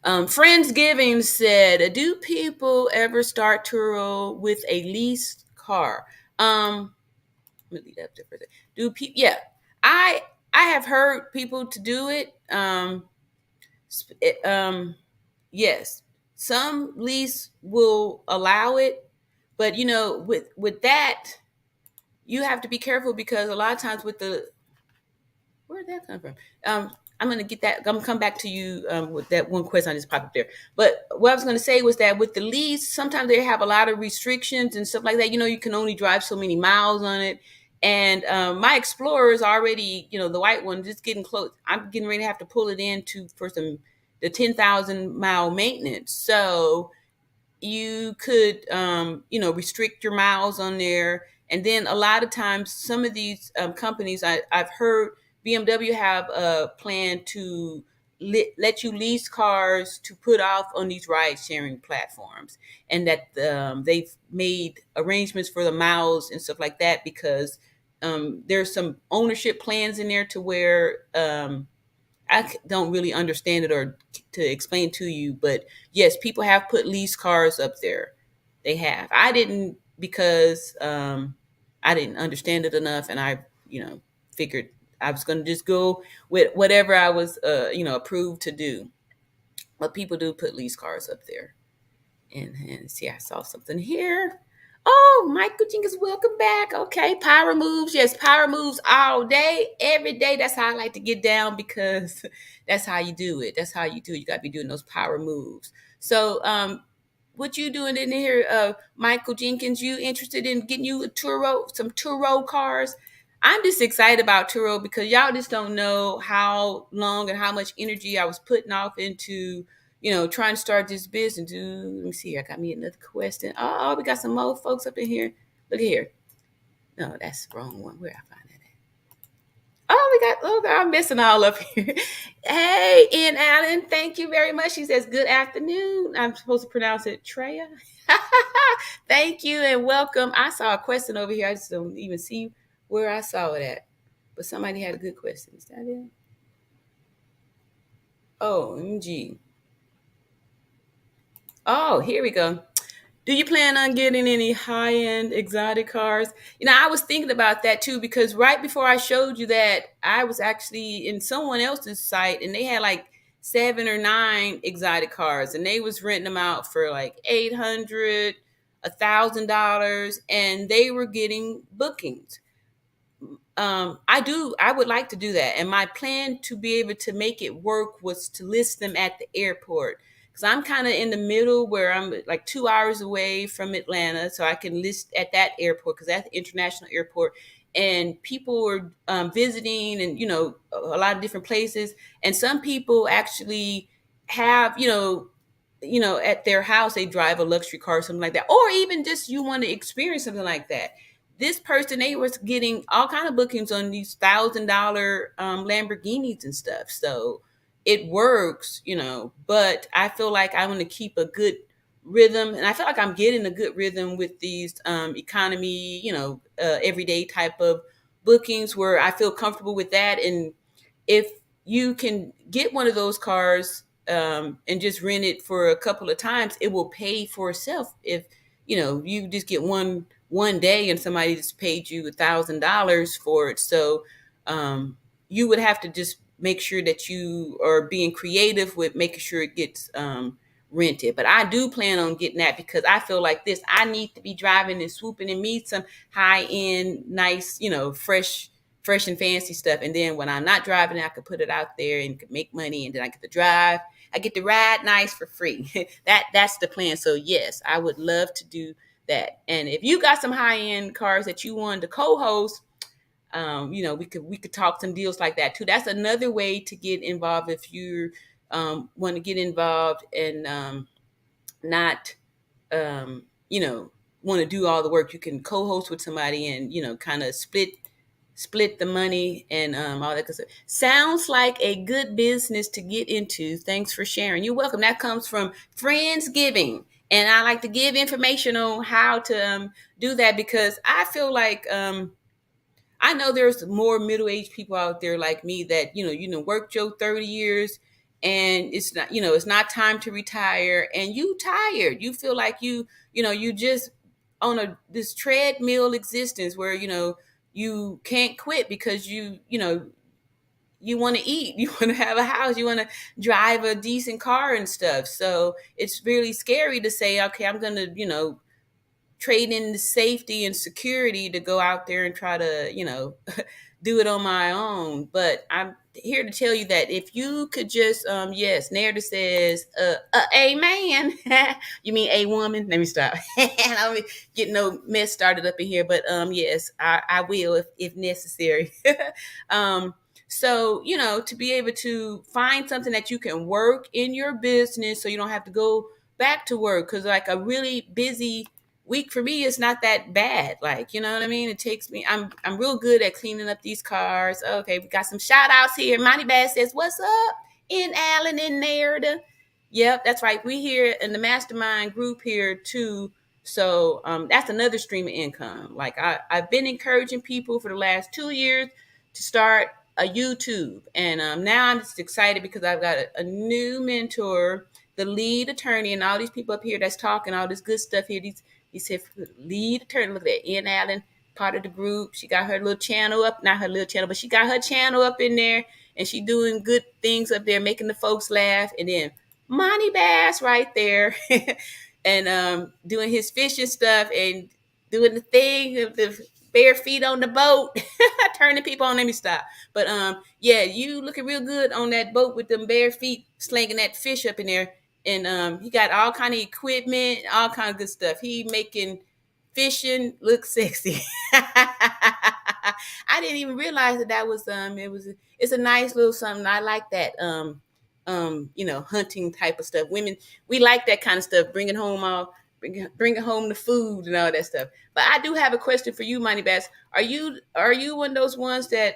Friendsgiving said, "Do people ever start Turo with a leased car?" Let me leave that there for a second. Do people? Yeah, I I have heard people to do it. It, yes, some lease will allow it, but with that, you have to be careful because a lot of times with the where did that come from? I'm going to get that. I'm going to come back to you with that one question I just popped up there. But what I was going to say was that with the lease, sometimes they have a lot of restrictions and stuff like that. You can only drive so many miles on it. And my Explorer is already, the white one, just getting close. I'm getting ready to have to pull it in for the 10,000 mile maintenance. So you could restrict your miles on there. And then a lot of times some of these companies, I've heard BMW have a plan to let you lease cars to put off on these ride sharing platforms, and that they've made arrangements for the miles and stuff like that, because there's some ownership plans in there to where don't really understand it or to explain to you, but yes, people have put lease cars up there. They have. I didn't, because I didn't understand it enough, and I, figured I was going to just go with whatever I was, approved to do. But people do put lease cars up there. And see, I saw something here. Oh, Michael Jenkins, welcome back. Okay, power moves. Yes, power moves all day, every day. That's how I like to get down, because that's how you do it. That's how you do it. You got to be doing those power moves. So, what you doing in here, Michael Jenkins? You interested in getting you some Turo cars? I'm just excited about Turo because y'all just don't know how long and how much energy I was putting off into trying to start this business. Let me see. I got me another question. Oh, we got some more folks up in here. Look at here. No, that's the wrong one. Where I find that at? I'm messing all up here. Hey, Ian Allen, thank you very much. She says, good afternoon. I'm supposed to pronounce it Treya. Thank you and welcome. I saw a question over here. I just don't even see where I saw it at. But somebody had a good question. Is that it? Oh, MG. Oh, here we go. Do you plan on getting any high-end exotic cars? I was thinking about that too, because right before I showed you that, I was actually in someone else's site and they had like 7 or 9 exotic cars, and they was renting them out for like $800, $1,000, and they were getting bookings. I would like to do that. And my plan to be able to make it work was to list them at the airport. Because I'm kind of in the middle where I'm like 2 hours away from Atlanta. So I can list at that airport, because that's the international airport. And people are visiting and, a lot of different places. And some people actually have, at their house, they drive a luxury car or something like that. Or even just you want to experience something like that. This person, they was getting all kind of bookings on these $1,000 Lamborghinis and stuff. So it works, but I feel like I want to keep a good rhythm, and I feel like I'm getting a good rhythm with these economy, everyday type of bookings, where I feel comfortable with that. And if you can get one of those cars and just rent it for a couple of times, it will pay for itself. If you just get one day and somebody just paid you $1,000 for it. So you would have to just make sure that you are being creative with making sure it gets rented. But I do plan on getting that, because I feel like this, I need to be driving and swooping and meet some high end, nice, fresh and fancy stuff. And then when I'm not driving, I could put it out there and could make money, and then I get to drive. I get to ride nice for free. That's the plan. So yes, I would love to do that. And if you got some high end cars that you wanted to co-host, we could talk some deals like that too. That's another way to get involved if you want to get involved and not want to do all the work. You can co-host with somebody and kind of split the money and all that good stuff. Sounds like a good business to get into. Thanks for sharing. You're welcome. That comes from Friendsgiving. And I like to give information on how to do that, because I feel like I know there's more middle-aged people out there like me that, worked your 30 years, and it's not time to retire, and you tired. You feel like you just on this treadmill existence where, you can't quit, because you want to eat, you want to have a house, you want to drive a decent car and stuff. So it's really scary to say, okay, I'm going to, trade in the safety and security to go out there and try to, do it on my own. But I'm here to tell you that if you could just, yes, narrative says, amen. You mean a woman? Let me stop. I don't get no mess started up in here, but yes, I will if necessary. um, so, to be able to find something that you can work in your business so you don't have to go back to work, because like a really busy week for me is not that bad. Like, you know what I mean? It takes me, I'm real good at cleaning up these cars. Okay, we got some shout outs here. Monty Bass says, "What's up in Allen and Narrative?" Yep, that's right. We here in the mastermind group here too. So that's another stream of income. Like I've been encouraging people for the last 2 years to start a YouTube. And now I'm just excited because I've got a new mentor, the lead attorney, and all these people up here that's talking all this good stuff here. He said, lead attorney, look at that, N. Allen, part of the group. She got her little channel up, not her little channel, but she got her channel up in there, and she doing good things up there, making the folks laugh. And then Monty Bass right there, and doing his fishing stuff and doing the thing of the bare feet on the boat, turning people on. Let me stop. But yeah, you looking real good on that boat with them bare feet, slinging that fish up in there. And he got all kind of equipment, all kind of good stuff. He making fishing look sexy. I didn't even realize that was it's a nice little something. I like that hunting type of stuff. Women, we like that kind of stuff, bringing home the food and all that stuff. But I do have a question for you, Money Bass. Are you one of those ones that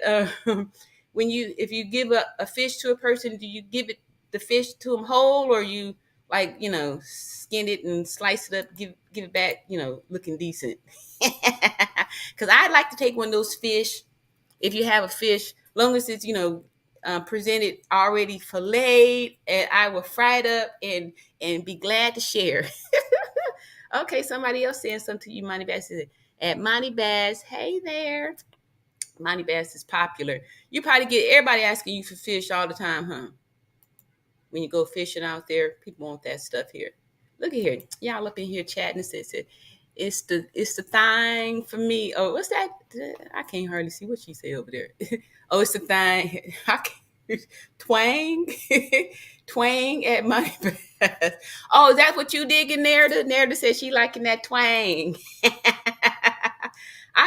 if you give a fish to a person, do you give the fish to them whole, or you like skin it and slice it up, give it back, looking decent? Because I'd like to take one of those fish. If you have a fish, long as it's presented already filleted, and I will fry it up and be glad to share. Okay, somebody else saying something to you. Monty Bass is at Monty Bass. Hey there. Monty Bass is popular. You probably get everybody asking you for fish all the time, huh? When you go fishing out there, people want that stuff here. Look at here. Y'all up in here chatting and says it's the thing for me. Oh, what's that? I can't hardly see what she say over there. Oh, it's the thing. Twang. Twang at Money Bass. Oh, is that what you digging there? The narrative says she liking that twang.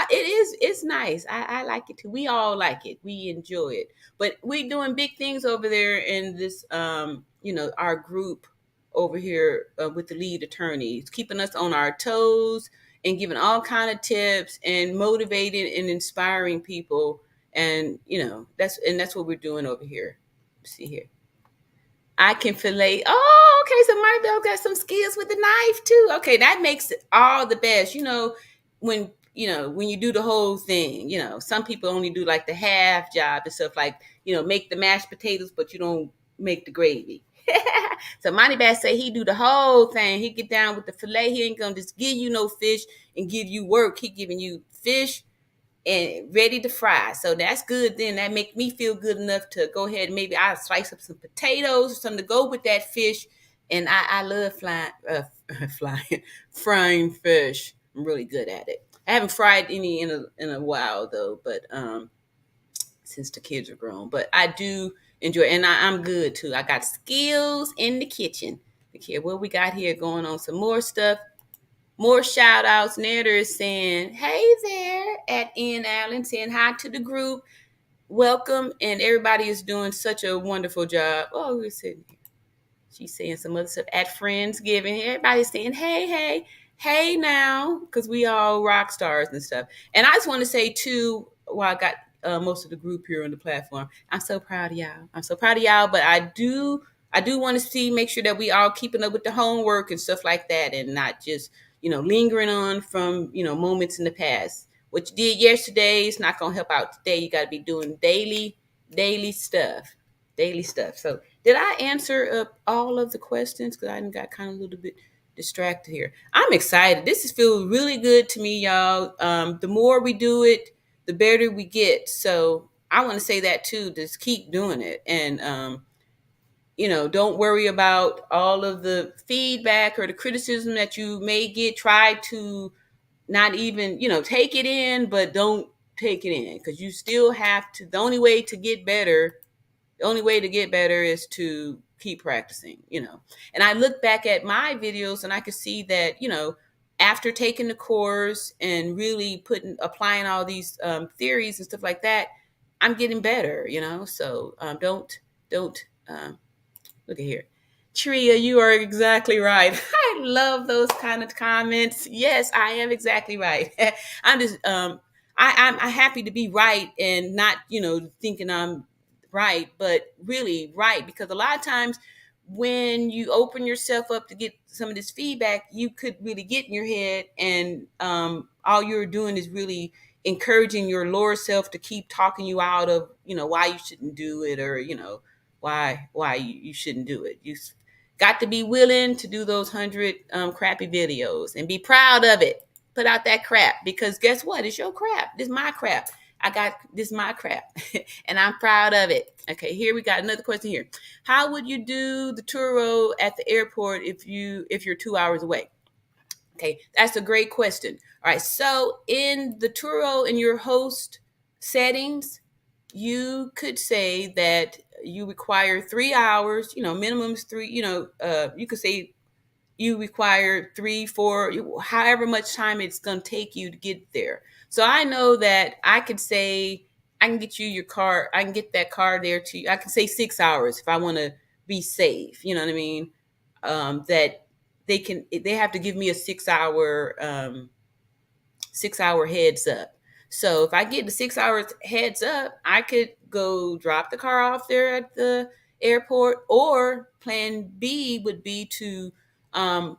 It's nice. I like it too. We all like it. We enjoy it. But we doing big things over there in this our group over here with the lead attorneys, keeping us on our toes and giving all kind of tips and motivating and inspiring people. And that's what we're doing over here. See here. I can fillet. Oh, okay. So Maribel got some skills with the knife too. Okay, that makes it all the best. When you do the whole thing, some people only do like the half job and stuff, like, make the mashed potatoes, but you don't make the gravy. So Monty Bass say he do the whole thing. He get down with the fillet. He ain't gonna just give you no fish and give you work. He giving you fish and ready to fry. So that's good. Then that make me feel good enough to go ahead and maybe I'll slice up some potatoes or something to go with that fish. And I love frying fish. I'm really good at it. I haven't fried any in a while though, but since the kids are grown. But I do enjoy it, and I'm good too. I got skills in the kitchen. Okay, what we got here going on? Some more stuff. More shout outs. Nader is saying, hey there at N. Allen, saying hi to the group. Welcome. And everybody is doing such a wonderful job. Oh, we're sitting here. She's saying some other stuff at Friendsgiving. Everybody's saying, hey now, because we all rock stars and stuff. And I just want to say too, while I got most of the group here on the platform, I'm so proud of y'all. I'm so proud of y'all, but I do want to make sure that we all keeping up with the homework and stuff like that, and not just lingering on from moments in the past. What you did yesterday is not gonna help out today. You got to be doing daily stuff. So did I answer all of the questions? Because I got kind of a little bit distracted here. I'm excited. This feels really good to me, y'all. The more we do it, the better we get. So I want to say that too. Just keep doing it, and don't worry about all of the feedback or the criticism that you may get. Try to not even, take it in, but don't take it in, because you still have to. The only way to get better is to keep practicing. And I look back at my videos and I could see that, after taking the course and really applying all these theories and stuff like that, I'm getting better. So don't look at here. Tria, you are exactly right. I love those kind of comments. Yes, I am exactly right. I'm just I'm happy to be right and not, thinking I'm right, but really right, because a lot of times when you open yourself up to get some of this feedback, you could really get in your head, and all you're doing is really encouraging your lower self to keep talking you out of, why you shouldn't do it, or why you shouldn't do it. You got to be willing to do those 100 crappy videos and be proud of it. Put out that crap, because guess what? It's your crap. This is my crap. This is my crap, and I'm proud of it. Okay, here we got another question here. How would you do the Turo at the airport if you're 2 hours away? Okay, that's a great question. All right, so in the Turo, in your host settings, you could say that you require 3 hours. Minimum is three. You could say you require 3, 4, however much time it's going to take you to get there. So I know that I could say, I can get you your car. I can get that car there to you. I can say 6 hours if I want to be safe. You know what I mean? That they have to give me a 6 hour heads up. So if I get the 6 hours heads up, I could go drop the car off there at the airport, or plan B would be to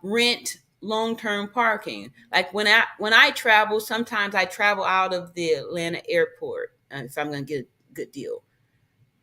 rent long-term parking. Like when I travel, sometimes I travel out of the Atlanta airport if I'm going to get a good deal.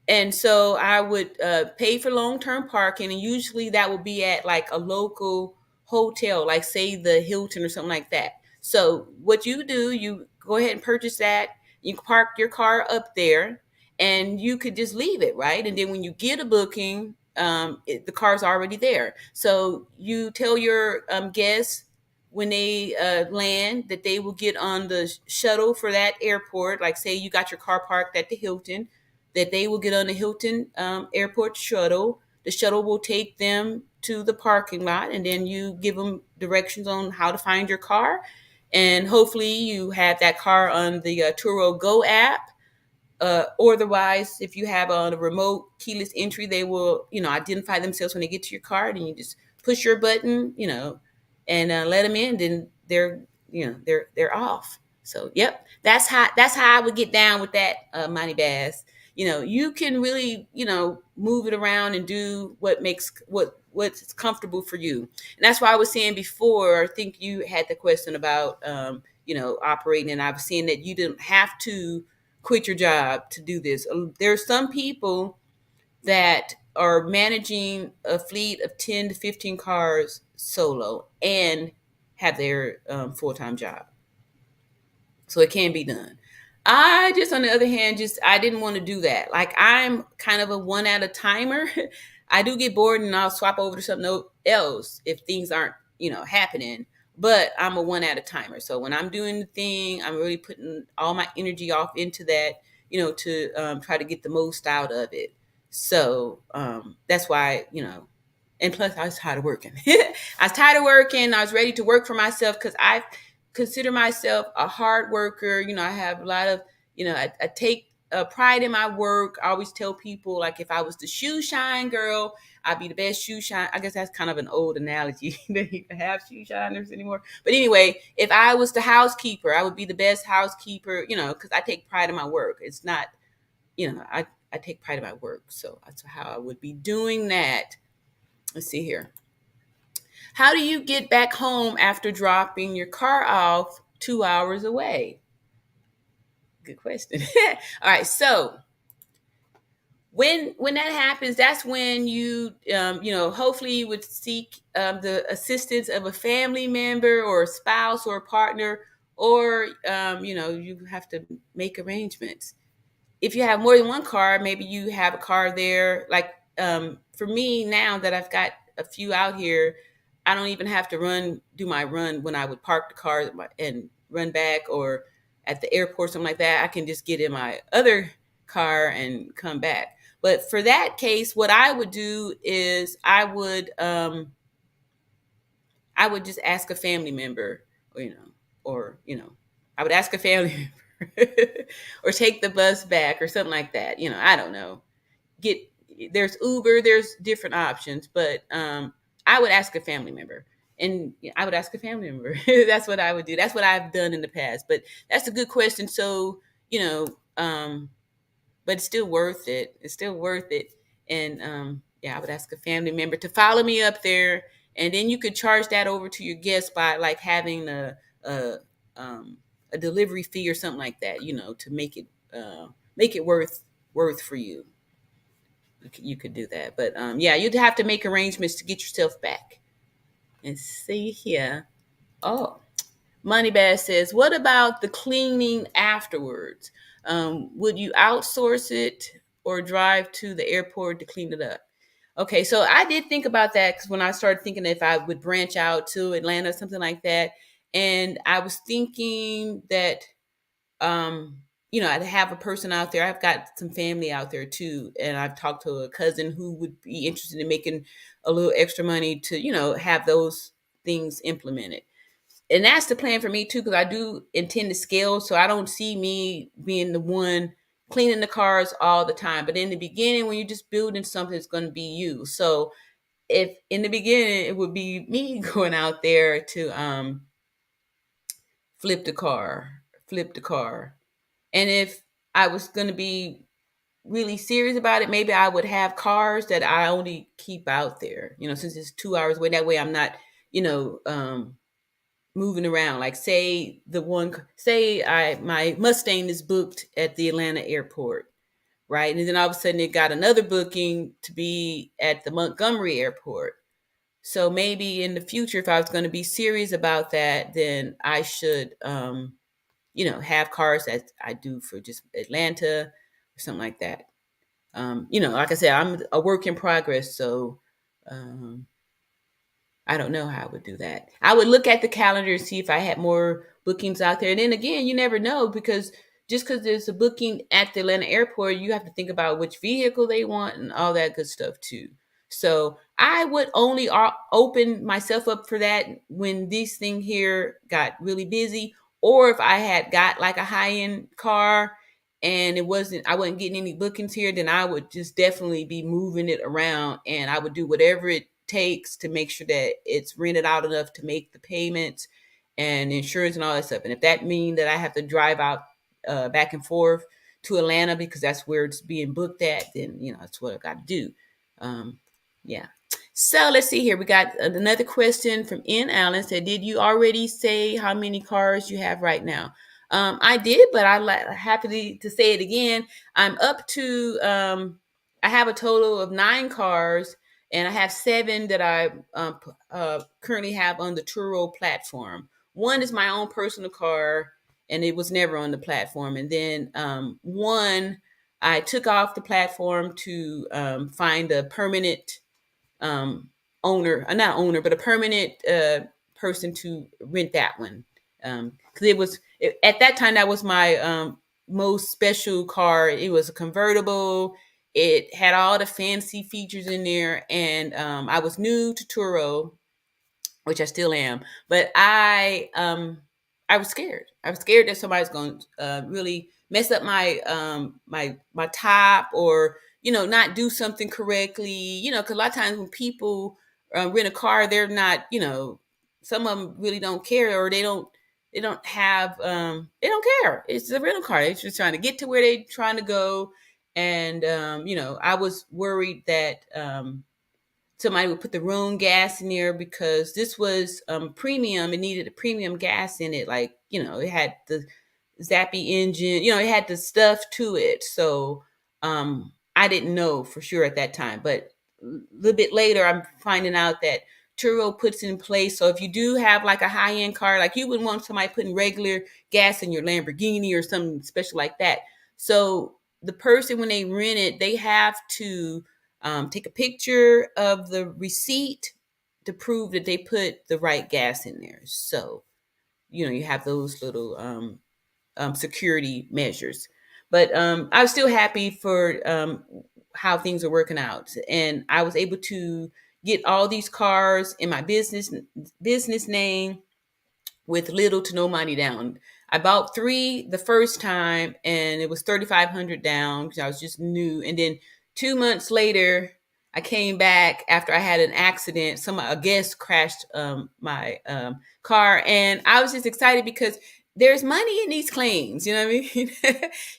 And so I would pay for long-term parking, and usually that would be at like a local hotel, like say the Hilton or something like that. So what you do, you go ahead and purchase that. You park your car up there, and you could just leave it, right? And then when you get a booking, the car's already there. So you tell your guests when they land that they will get on the shuttle for that airport. Like say you got your car parked at the Hilton, that they will get on the Hilton airport shuttle. The shuttle will take them to the parking lot, and then you give them directions on how to find your car. And hopefully you have that car on the Turo Go app. Or otherwise, if you have a remote keyless entry, they will, identify themselves when they get to your car, and you just push your button, and let them in. Then they're off. So, yep, that's how I would get down with that, Money Bass. You can really, move it around and do what's comfortable for you. And that's why I was saying before, I think you had the question about, operating, and I was saying that you didn't have to quit your job to do this. There are some people that are managing a fleet of 10 to 15 cars solo and have their full-time job. So it can be done. I just, on the other hand, I didn't want to do that. Like, I'm kind of a one at a timer. I do get bored and I'll swap over to something else if things aren't, happening. But I'm a one at a timer. So when I'm doing the thing, I'm really putting all my energy off into that, to try to get the most out of it. So that's why, and plus I was tired of working. I was tired of working. I was ready to work for myself, because I consider myself a hard worker. I have a lot of, I take pride in my work. I always tell people, like, if I was the shoe shine girl, I'd be the best shoe shine. I guess that's kind of an old analogy. They don't even have shoe shiners anymore. But anyway, if I was the housekeeper, I would be the best housekeeper, because I take pride in my work. It's not, I take pride in my work. So that's how I would be doing that. Let's see here. How do you get back home after dropping your car off 2 hours away? Good question. All right. So when that happens, that's when you hopefully you would seek the assistance of a family member or a spouse or a partner, or you have to make arrangements. If you have more than one car, maybe you have a car there. Like for me, now that I've got a few out here, I don't even have to do my run when I would park the car and run back, or at the airport, something like that, I can just get in my other car and come back. But for that case, what I would do is I would just ask a family member, or, I would ask a family member or take the bus back or something like that. I don't know. Get There's Uber, there's different options, but I would ask a family member. And I would ask a family member. That's what I would do. That's what I've done in the past. But that's a good question. So, but it's still worth it. It's still worth it. And yeah, I would ask a family member to follow me up there, and then you could charge that over to your guests by like having a, um, a delivery fee or something like that. To make it worth for you. You could do that, but yeah, you'd have to make arrangements to get yourself back. And see here. Oh, Moneybag says, what about the cleaning afterwards? Would you outsource it or drive to the airport to clean it up? Okay, so I did think about that, because when I started thinking if I would branch out to Atlanta or something like that, and I was thinking that um, I'd have a person out there. I've got some family out there too, and I've talked to a cousin who would be interested in making a little extra money to, have those things implemented. And that's the plan for me too, because I do intend to scale. So I don't see me being the one cleaning the cars all the time. But in the beginning, when you're just building something, it's going to be you. So if in the beginning it would be me going out there to flip the car. And if I was going to be really serious about it, maybe I would have cars that I only keep out there, since it's 2 hours away. That way I'm not, you know, um, moving around. Like say my Mustang is booked at the Atlanta airport, right? And then all of a sudden it got another booking to be at the Montgomery airport. So maybe in the future, if I was going to be serious about that, then I should, have cars that I do for just Atlanta or something like that. Like I said, I'm a work in progress, so um, I don't know how I would do that. I would look at the calendar and see if I had more bookings out there. And then again, you never know, because just because there's a booking at the Atlanta airport, you have to think about which vehicle they want and all that good stuff too. So I would only open myself up for that when this thing here got really busy, or if I had got like a high end car and I wasn't getting any bookings here, then I would just definitely be moving it around, and I would do whatever it takes to make sure that it's rented out enough to make the payments and insurance and all that stuff. And if that means that I have to drive out back and forth to Atlanta because that's where it's being booked at, then that's what I got to do. Um, yeah. So let's see here. We got another question from N. Allen. Said, did you already say how many cars you have right now? I did, but happy to say it again. I'm up to. I have a total of 9 cars, and I have 7 that I currently have on the Turo platform. One is my own personal car, and it was never on the platform. And then one I took off the platform to find a permanent owner, not owner, but a permanent person to rent that one. Because at that time, that was my most special car. It was a convertible. It had all the fancy features in there, and I was new to Turo, which I still am. But I was scared. I was scared that somebody's going to really mess up my top, or not do something correctly. Because a lot of times when people rent a car, they're not. Some of them really don't care, or they don't have they don't care. It's a rental car. They're just trying to get to where they're trying to go. And I was worried that somebody would put the wrong gas in there, because this was premium. It needed a premium gas in it. Like, it had the zappy engine, it had the stuff to it. So I didn't know for sure at that time. But a little bit later, I'm finding out that Turo puts in place. So if you do have like a high end car, like you wouldn't want somebody putting regular gas in your Lamborghini or something special like that. So the person, when they rent it, they have to take a picture of the receipt to prove that they put the right gas in there. So, you have those little security measures. But I was still happy for how things are working out, and I was able to get all these cars in my business name with little to no money down. I bought three the first time, and it was 3,500 down because I was just new. And then 2 months later, I came back after I had an accident. A guest crashed my car, and I was just excited because there's money in these claims. You know what I mean?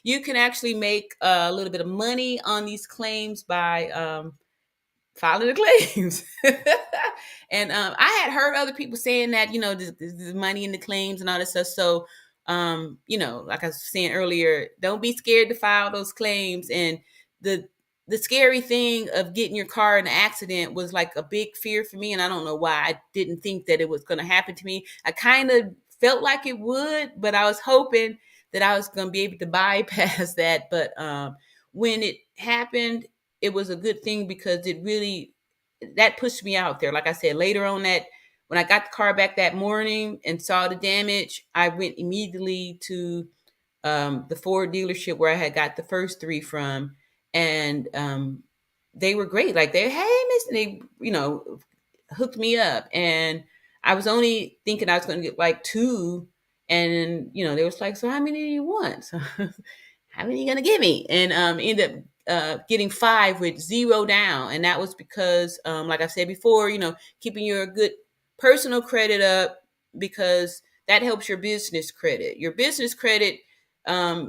You can actually make a little bit of money on these claims by filing the claims. And I had heard other people saying that, there's money in the claims and all this stuff. So, like I was saying earlier, don't be scared to file those claims. And the the scary thing of getting your car in an accident was like a big fear for me. And I don't know why I didn't think that it was going to happen to me. I kind of felt like it would, but I was hoping that I was going to be able to bypass that. But when it happened, it was a good thing because it really that pushed me out there. Like I said, later on that when I got the car back that morning and saw the damage, I went immediately to the Ford dealership where I had got the first three from, and they were great. Like hey, Miss, they hooked me up, and I was only thinking I was going to get like two, and they was like, so how many do you want? So how many are you gonna give me? And ended up getting five with zero down. And that was because, like I said before, keeping your good personal credit up, because that helps your business credit. Your business credit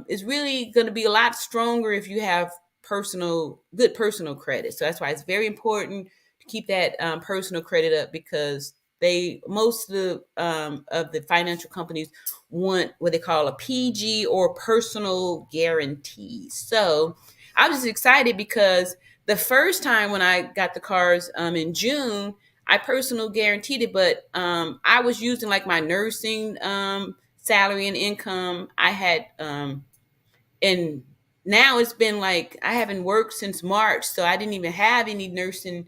is really going to be a lot stronger if you have good personal credit. So that's why it's very important to keep that personal credit up, because most of the financial companies want what they call a PG, or personal guarantee. So I was excited because the first time when I got the cars in June, I personal guaranteed it, but I was using like my nursing salary and income. I had and now it's been like I haven't worked since March, so I didn't even have any nursing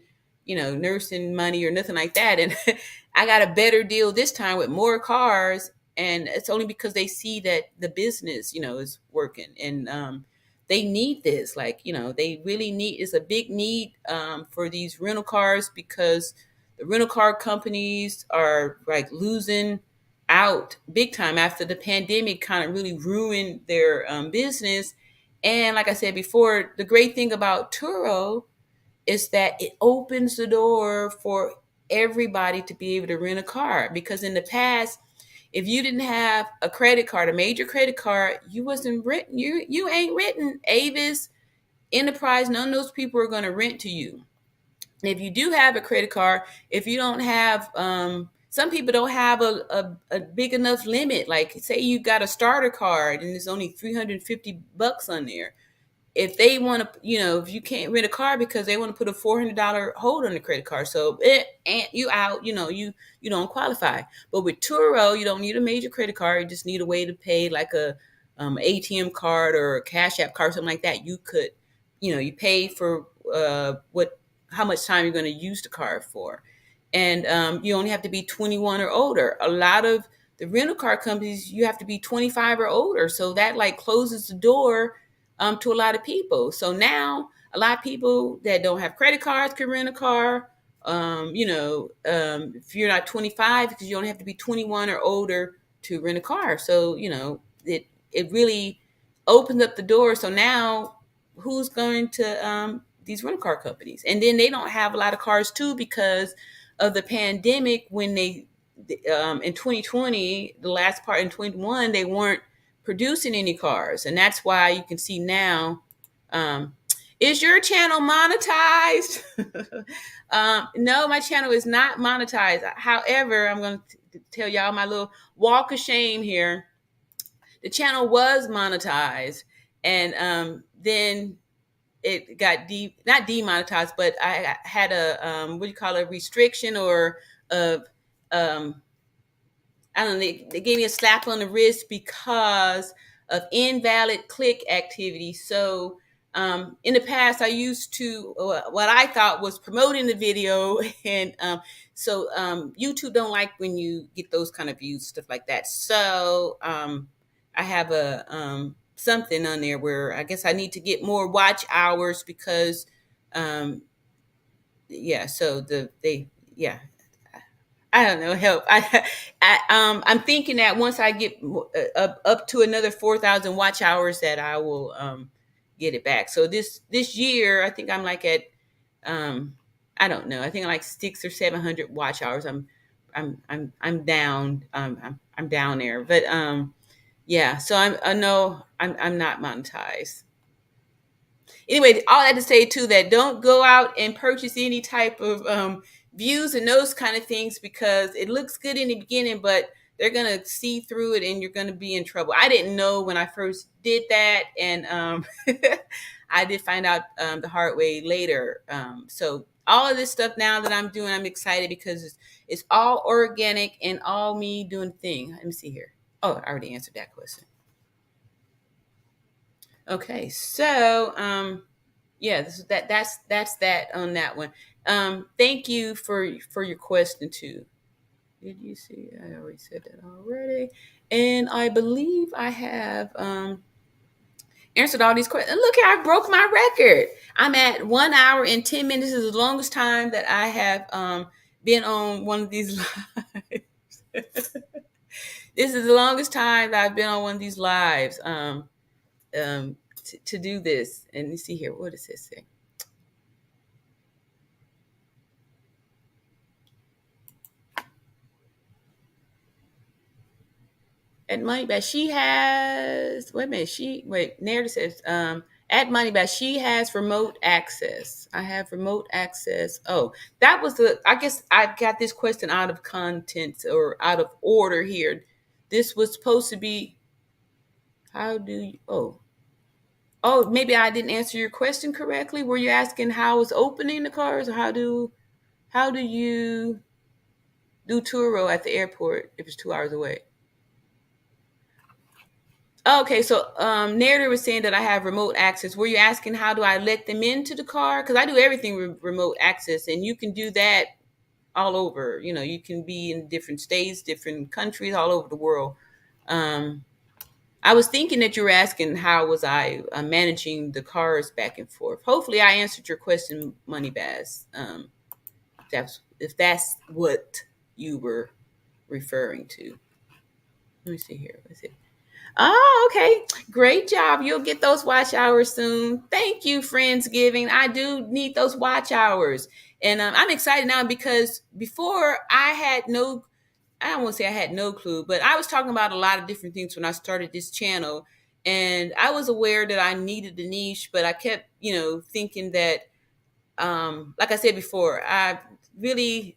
money or nothing like that. And I got a better deal this time with more cars, and it's only because they see that the business, is working, and they need this. Like, they really need. It's a big need for these rental cars, because the rental car companies are like losing out big time after the pandemic kind of really ruined their business. And like I said before, the great thing about Turo is that it opens the door for everybody to be able to rent a car. Because in the past, if you didn't have a credit card, a major credit card, you wasn't renting. You ain't renting. Avis, Enterprise, none of those people are going to rent to you. And if you do have a credit card, if you don't have, some people don't have a big enough limit. Like, say you got a starter card and there's only $350 on there. If they want to, if you can't rent a car because they want to put a $400 hold on the credit card, so and you out, you don't qualify. But with Turo, you don't need a major credit card. You just need a way to pay, like a ATM card or a Cash App card, something like that. You could, you pay for how much time you're going to use the card for, and you only have to be 21 or older. A lot of the rental car companies, you have to be 25 or older, so that like closes the door to a lot of people. So now a lot of people that don't have credit cards can rent a car. If you're not 25, because you only have to be 21 or older to rent a car. So, it really opens up the door. So now who's going to these rental car companies? And then they don't have a lot of cars too, because of the pandemic. When they in 2020, the last part in 21, they weren't producing any cars, and that's why you can see now. Is your channel monetized? No, my channel is not monetized. However, I'm going to tell y'all my little walk of shame here. The channel was monetized, and then it got not demonetized, but I had a what do you call it, restriction, or of I don't know, they gave me a slap on the wrist because of invalid click activity. So In the past, I used to what I thought was promoting the video, and YouTube don't like when you get those kind of views, stuff like that. So I have a something on there where I guess I need to get more watch hours because um, yeah. So yeah. I don't know, help. I'm thinking that once I get up to another 4,000 watch hours, that I will get it back. So this year, I think I'm like at um, I don't know. I think I'm like 600 or 700 watch hours. I'm down. I'm down there, but yeah. So I know I'm not monetized. Anyway, all that to say too, that don't go out and purchase any type of views and those kind of things, because it looks good in the beginning, but they're gonna see through it and you're gonna be in trouble. I didn't know when I first did that, and I did find out the hard way later. So all of this stuff now that I'm doing, I'm excited because it's all organic and all me doing the thing. Let me see here. Oh, I already answered that question. Okay, so yeah, that's that on that one. Thank you for your question too. Did you see? I already said that already, and I believe I have answered all these questions. Look here, I broke my record. I'm at 1 hour and 10 minutes. This is the longest time that I have been on one of these lives. This is the longest time that I've been on one of these lives. To do this. And you see here, what does this say? At Money Back, she has, wait a minute, narrative says, at Money Back, she has remote access. I have remote access. Oh, that was I guess I got this question out of content or out of order here. This was supposed to be, how do you, oh, maybe I didn't answer your question correctly. Were you asking how is opening the cars, or how do you do Turo at the airport if it's 2 hours away? Okay, so narrator was saying that I have remote access. Were you asking how do I let them into the car? Because I do everything remote access, and you can do that all over. You know, you can be in different states, different countries, all over the world. Um, I was thinking that you were asking how was I managing the cars back and forth. Hopefully, I answered your question, Money Bass. If that's what you were referring to. Let me see here. Let's see. Oh, okay. Great job. You'll get those watch hours soon. Thank you, Friendsgiving. I do need those watch hours. And I'm excited now because before I had no, I don't want to say I had no clue, but I was talking about a lot of different things when I started this channel. And I was aware that I needed the niche, but I kept, thinking that, like I said before, I really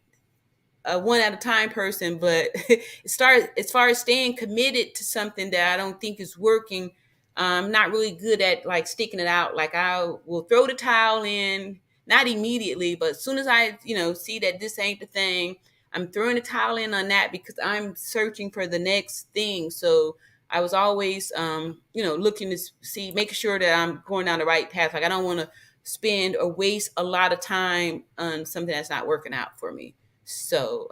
a one at a time person, but as far as staying committed to something that I don't think is working, I'm not really good at like sticking it out. Like I will throw the towel in, not immediately, but as soon as I, see that this ain't the thing, I'm throwing the towel in on that because I'm searching for the next thing. So I was always, looking to see, making sure that I'm going down the right path. Like I don't want to spend or waste a lot of time on something that's not working out for me. So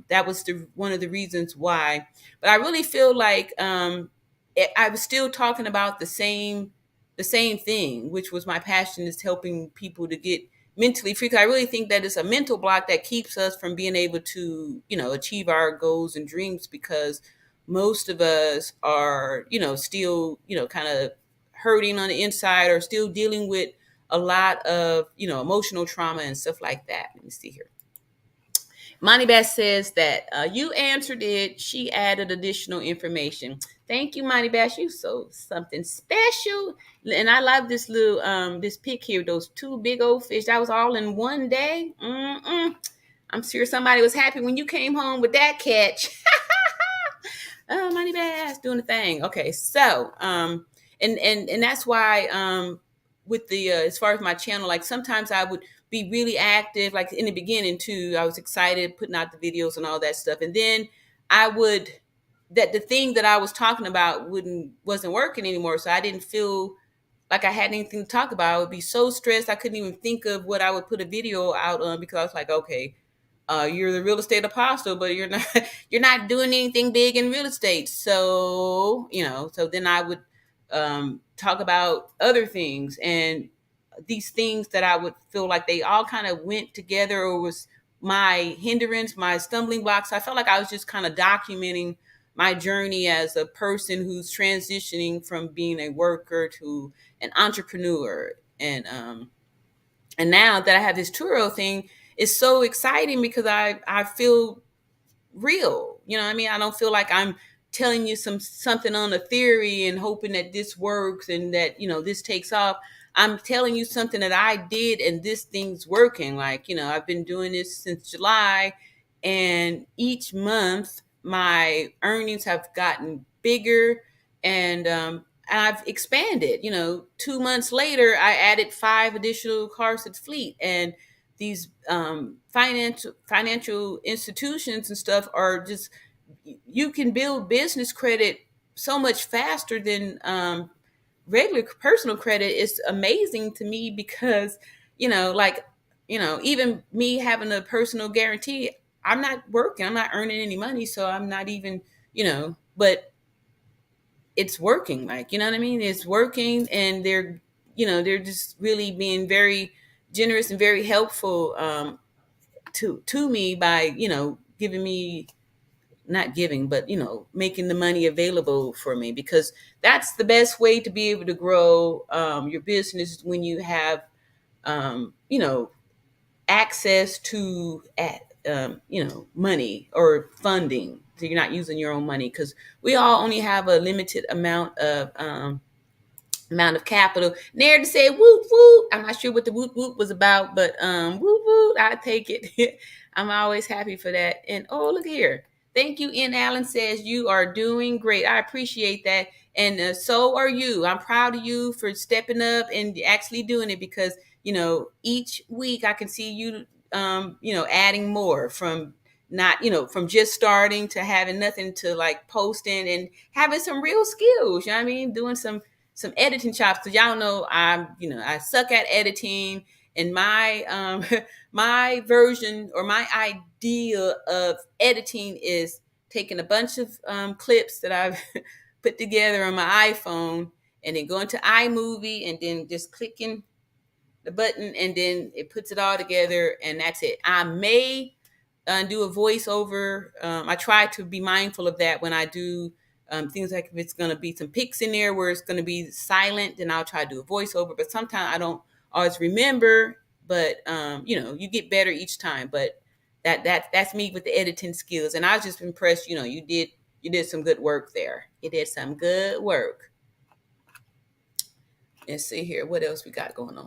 that was one of the reasons why. But I really feel like I was still talking about the same thing, which was my passion is helping people to get mentally free. 'Cause I really think that it's a mental block that keeps us from being able to, achieve our goals and dreams because most of us are, still, kind of hurting on the inside or still dealing with a lot of, emotional trauma and stuff like that. Let me see here. Money Bass says that you answered it. She added additional information. Thank you, Money Bass. You so something special. And I love this little this pic here. Those two big old fish. That was all in one day. I'm sure somebody was happy when you came home with that catch. Oh, Money Bass doing the thing. Okay, so and that's why with the as far as my channel, like sometimes I would be really active, like in the beginning too. I was excited putting out the videos and all that stuff, and then I would that the thing that I was talking about wasn't working anymore, so I didn't feel like I had anything to talk about. I would be so stressed I couldn't even think of what I would put a video out on, because I was like, okay, you're the real estate apostle, but you're not you're not doing anything big in real estate. So so then I would talk about other things, and these things that I would feel like they all kind of went together, or was my hindrance, my stumbling blocks. I felt like I was just kind of documenting my journey as a person who's transitioning from being a worker to an entrepreneur. And now that I have this Turo thing, it's so exciting because I feel real. You know what I mean? I don't feel like I'm telling you something on a theory and hoping that this works and that, this takes off. I'm telling you something that I did and this thing's working. Like, I've been doing this since July, and each month my earnings have gotten bigger, and I've expanded. 2 months later, I added 5 additional cars to the fleet, and these financial institutions and stuff are just, you can build business credit so much faster than regular personal credit. Is amazing to me because like even me having a personal guarantee, I'm not working, I'm not earning any money, so I'm not even but it's working. Like, you know what I mean? It's working, and they're just really being very generous and very helpful to me by giving me, not giving, but making the money available for me, because that's the best way to be able to grow your business, when you have access to money or funding, so you're not using your own money, because we all only have a limited amount of capital. Nair to say whoop whoop. I'm not sure what the whoop whoop was about, but whoop whoop, I take it. I'm always happy for that. And oh, look here. Thank you. N. Allen says you are doing great. I appreciate that. And so are you. I'm proud of you for stepping up and actually doing it, because, each week I can see you, adding more, from not, from just starting to having nothing to like posting and having some real skills. You know what I mean? Doing some editing chops, because y'all know I suck at editing, and my my version, or my idea of editing, is taking a bunch of clips that I've put together on my iPhone, and then going to iMovie, and then just clicking the button, and then it puts it all together, and that's it. I may do a voiceover. I try to be mindful of that when I do things. Like if it's going to be some pics in there where it's going to be silent, then I'll try to do a voiceover. But sometimes I don't always remember. But you get better each time. But that's me with the editing skills. And I was just impressed. You did some good work there. You did some good work. Let's see here. What else we got going on?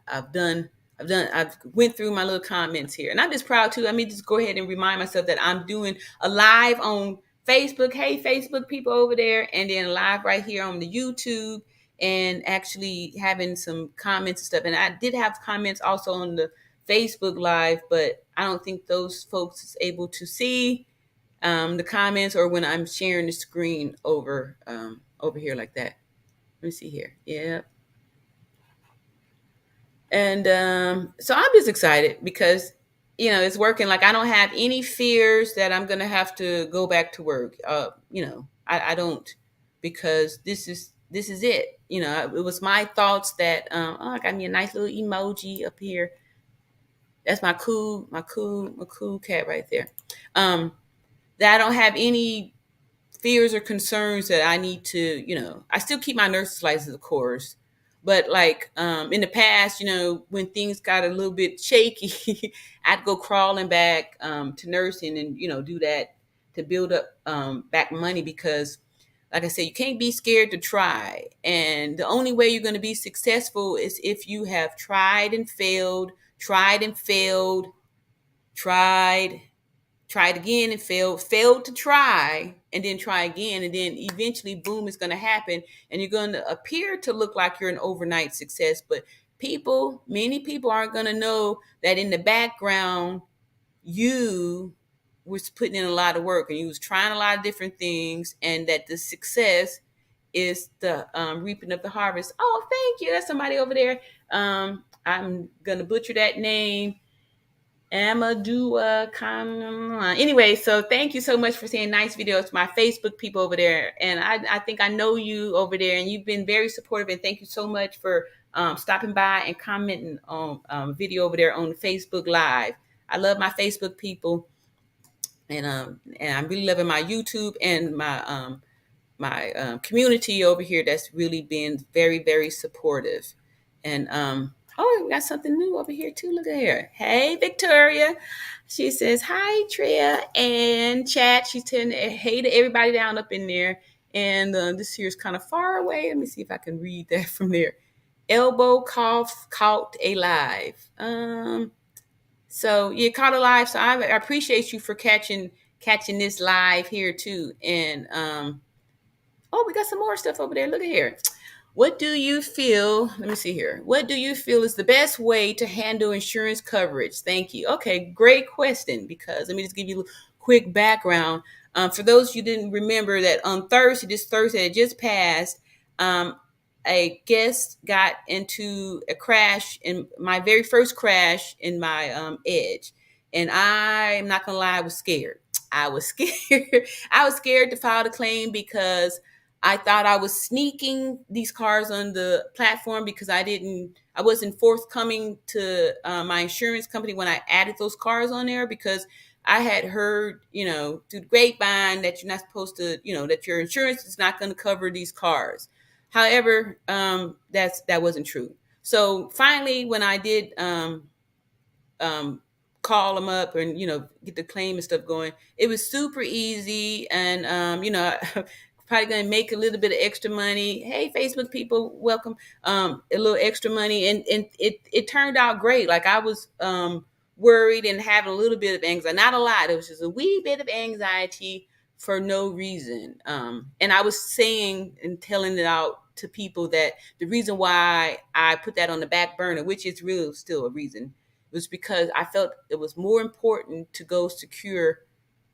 I've went through my little comments here, and I'm just proud too. Let me just go ahead and remind myself that I'm doing a live on Facebook. Hey, Facebook people over there, and then live right here on the YouTube, and actually having some comments and stuff. And I did have comments also on the Facebook live, but I don't think those folks is able to see the comments, or when I'm sharing the screen over here like that. Let me see here. Yeah. And so I'm just excited because, it's working. Like, I don't have any fears that I'm going to have to go back to work. I don't, because this is it. It was my thoughts that, I got me a nice little emoji up here. That's my cool cat right there. That I don't have any fears or concerns that I need to, I still keep my nurse's license, of course. But like in the past, when things got a little bit shaky, I'd go crawling back to nursing, and, do that to build up back money, because like I said, you can't be scared to try. And the only way you're going to be successful is if you have tried and failed, tried again and failed to try, and then try again, and then eventually, boom, it's going to happen, and you're going to appear to look like you're an overnight success. But many people aren't going to know that in the background, you was putting in a lot of work, and you was trying a lot of different things, and that the success is the reaping of the harvest. Oh, thank you. That's somebody over there. I'm gonna butcher that name. Amadua Khan. Anyway, so thank you so much for saying nice videos to my Facebook people over there. And I think I know you over there, and you've been very supportive. And thank you so much for stopping by and commenting on video over there on Facebook Live. I love my Facebook people, and I'm really loving my YouTube and my community over here that's really been very, very supportive. And oh, we got something new over here too. Look at here. Hey, Victoria. She says, hi, Tria, and chat. She's telling hey to everybody down up in there. And this here is kind of far away. Let me see if I can read that from there. Elbow cough caught alive. So you caught alive. So I appreciate you for catching this live here too. And oh, we got some more stuff over there. Look at here. What do you feel? Let me see here. What do you feel is the best way to handle insurance coverage? Thank you. Okay, great question. Because let me just give you a quick background. For those you didn't remember that on Thursday, this Thursday that just passed, a guest got into a crash, in my very first crash in my Edge. And I'm not gonna lie, I was scared. I was scared. I was scared to file the claim because I thought I was sneaking these cars on the platform because I wasn't forthcoming to my insurance company when I added those cars on there, because I had heard, through the grapevine that you're not supposed to, that your insurance is not going to cover these cars. However, that wasn't true. So finally, when I did call them up and get the claim and stuff going, it was super easy. And probably going to make a little bit of extra money. Hey, Facebook people, welcome. A little extra money, and it turned out great. Like I was worried and having a little bit of anxiety, not a lot. It was just a wee bit of anxiety for no reason. And I was saying and telling it out to people that the reason why I put that on the back burner, which is really still a reason, was because I felt it was more important to go secure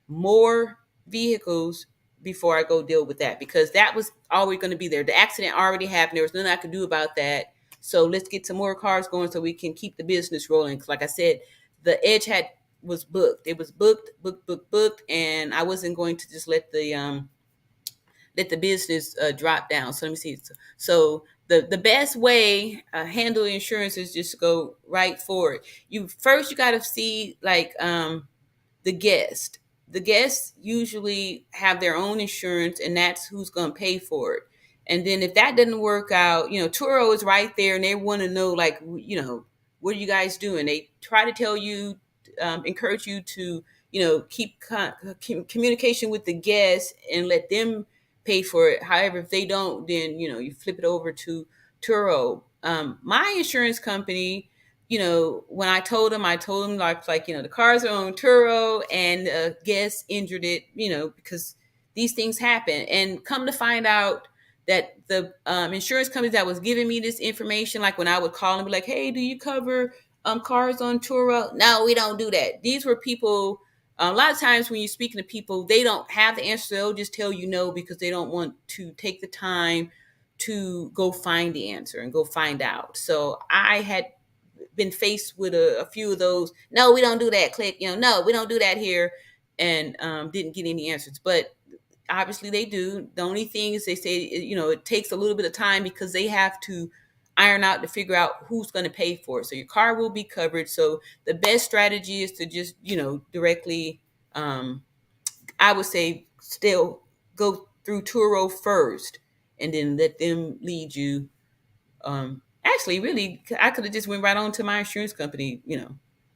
more vehicles before I go deal with that, because that was always going to be there. The accident already happened. There was nothing I could do about that. So let's get some more cars going so we can keep the business rolling. Because like I said, the Edge was booked. It was booked, and I wasn't going to just let the business drop down. So let me see. So the best way handle insurance is just go right for it. You got to see like the guest. The guests usually have their own insurance, and that's who's going to pay for it. And then if that doesn't work out, Turo is right there, and they want to know, like, what are you guys doing? They try to tell you, encourage you to, keep communication with the guests and let them pay for it. However, if they don't, then, you flip it over to Turo. My insurance company, when I told them like, the cars are on Turo and guests injured it, because these things happen. And come to find out that the insurance companies that was giving me this information, like when I would call and be like, hey, do you cover cars on Turo? No, we don't do that. These were people, a lot of times when you're speaking to people, they don't have the answer. They'll just tell you no because they don't want to take the time to go find the answer and go find out. So I had been faced with a few of those. No, we don't do that. Click. No, we don't do that here, and didn't get any answers. But obviously they do. The only thing is they say it takes a little bit of time because they have to iron out to figure out who's going to pay for it. So your car will be covered. So the best strategy is to just directly, I would say, still go through Turo first, and then let them lead you. Actually, really, I could have just went right on to my insurance company,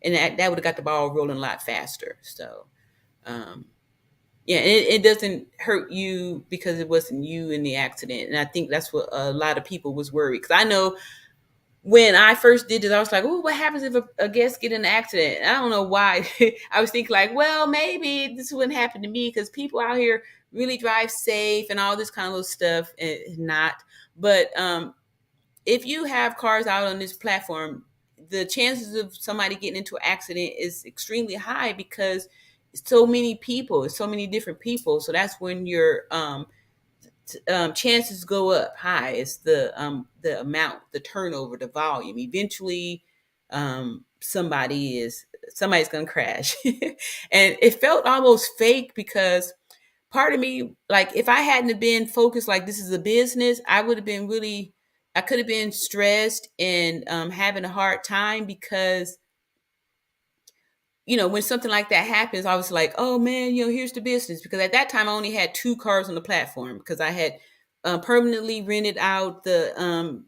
and that would have got the ball rolling a lot faster. So, yeah, it doesn't hurt you because it wasn't you in the accident. And I think that's what a lot of people was worried. Because I know when I first did this, I was like, oh, what happens if a guest get in an accident? And I don't know why. I was thinking like, well, maybe this wouldn't happen to me because people out here really drive safe and all this kind of little stuff. And not. But if you have cars out on this platform, the chances of somebody getting into an accident is extremely high because so many people, so many different people. So that's when your chances go up high. It's the amount, the turnover, the volume. Eventually, somebody's gonna crash, and it felt almost fake because part of me, like if I hadn't have been focused, like this is a business, I would have been really, I could have been stressed and having a hard time because when something like that happens, I was like, oh man, here's the business. Because at that time, I only had two cars on the platform because I had permanently rented out the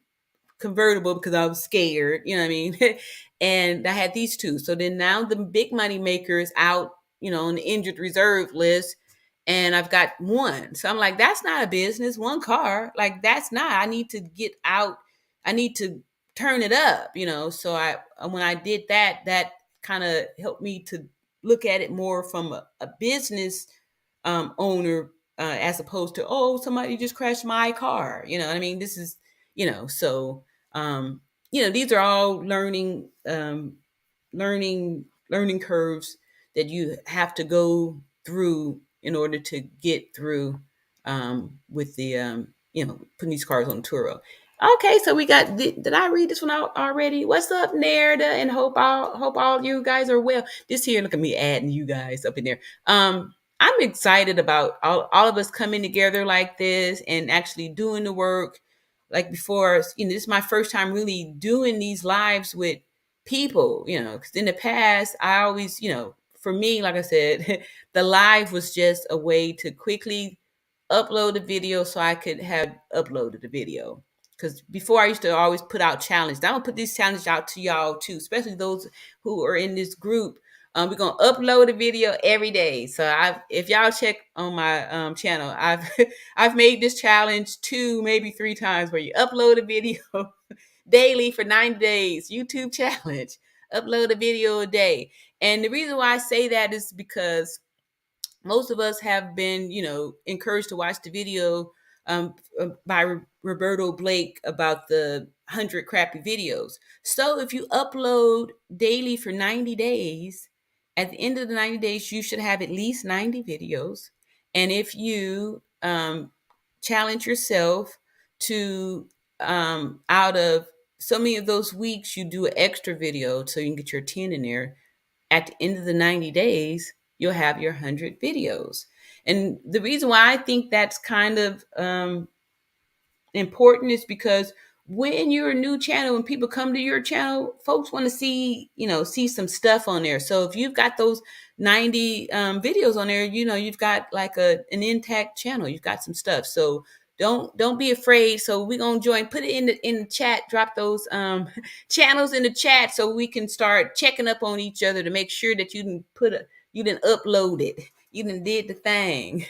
convertible because I was scared, you know what I mean? And I had these two. So then now the big money maker is out, on the injured reserve list. And I've got one. So I'm like, that's not a business, one car. Like, that's not, I need to get out. I need to turn it up, So when I did that, that kind of helped me to look at it more from a business owner, as opposed to, oh, somebody just crashed my car. You know what I mean? This is, so these are all learning curves that you have to go through in order to get through with the putting these cars on Turo. Okay, so we got. Did I read this one out already? What's up, Nerda? And hope all you guys are well. This here, look at me adding you guys up in there. I'm excited about all of us coming together like this and actually doing the work. Like before, this is my first time really doing these lives with people, because in the past, I always, for me, like I said, the live was just a way to quickly upload the video so I could have uploaded the video. Because before I used to always put out challenges. I'm gonna put these challenges out to y'all too, especially those who are in this group. We're gonna upload a video every day. So if y'all check on my channel, I've I've made this challenge 2, maybe 3 times where you upload a video daily for 90 days. YouTube challenge. Upload a video a day. And the reason why I say that is because most of us have been, encouraged to watch the video by Roberto Blake about the 100 crappy videos. So if you upload daily for 90 days, at the end of the 90 days, you should have at least 90 videos. And if you challenge yourself to, out of so many of those weeks, you do an extra video so you can get your 10 in there. At the end of the 90 days, you'll have your 100 videos. And the reason why I think that's kind of important is because when you're a new channel, when people come to your channel, folks want to see some stuff on there. So if you've got those 90 videos on there, you've got like an intact channel. You've got some stuff. So don't be afraid. So we're gonna join. Put it in the chat. Drop those channels in the chat so we can start checking up on each other to make sure that you didn't upload it. You didn't did the thing.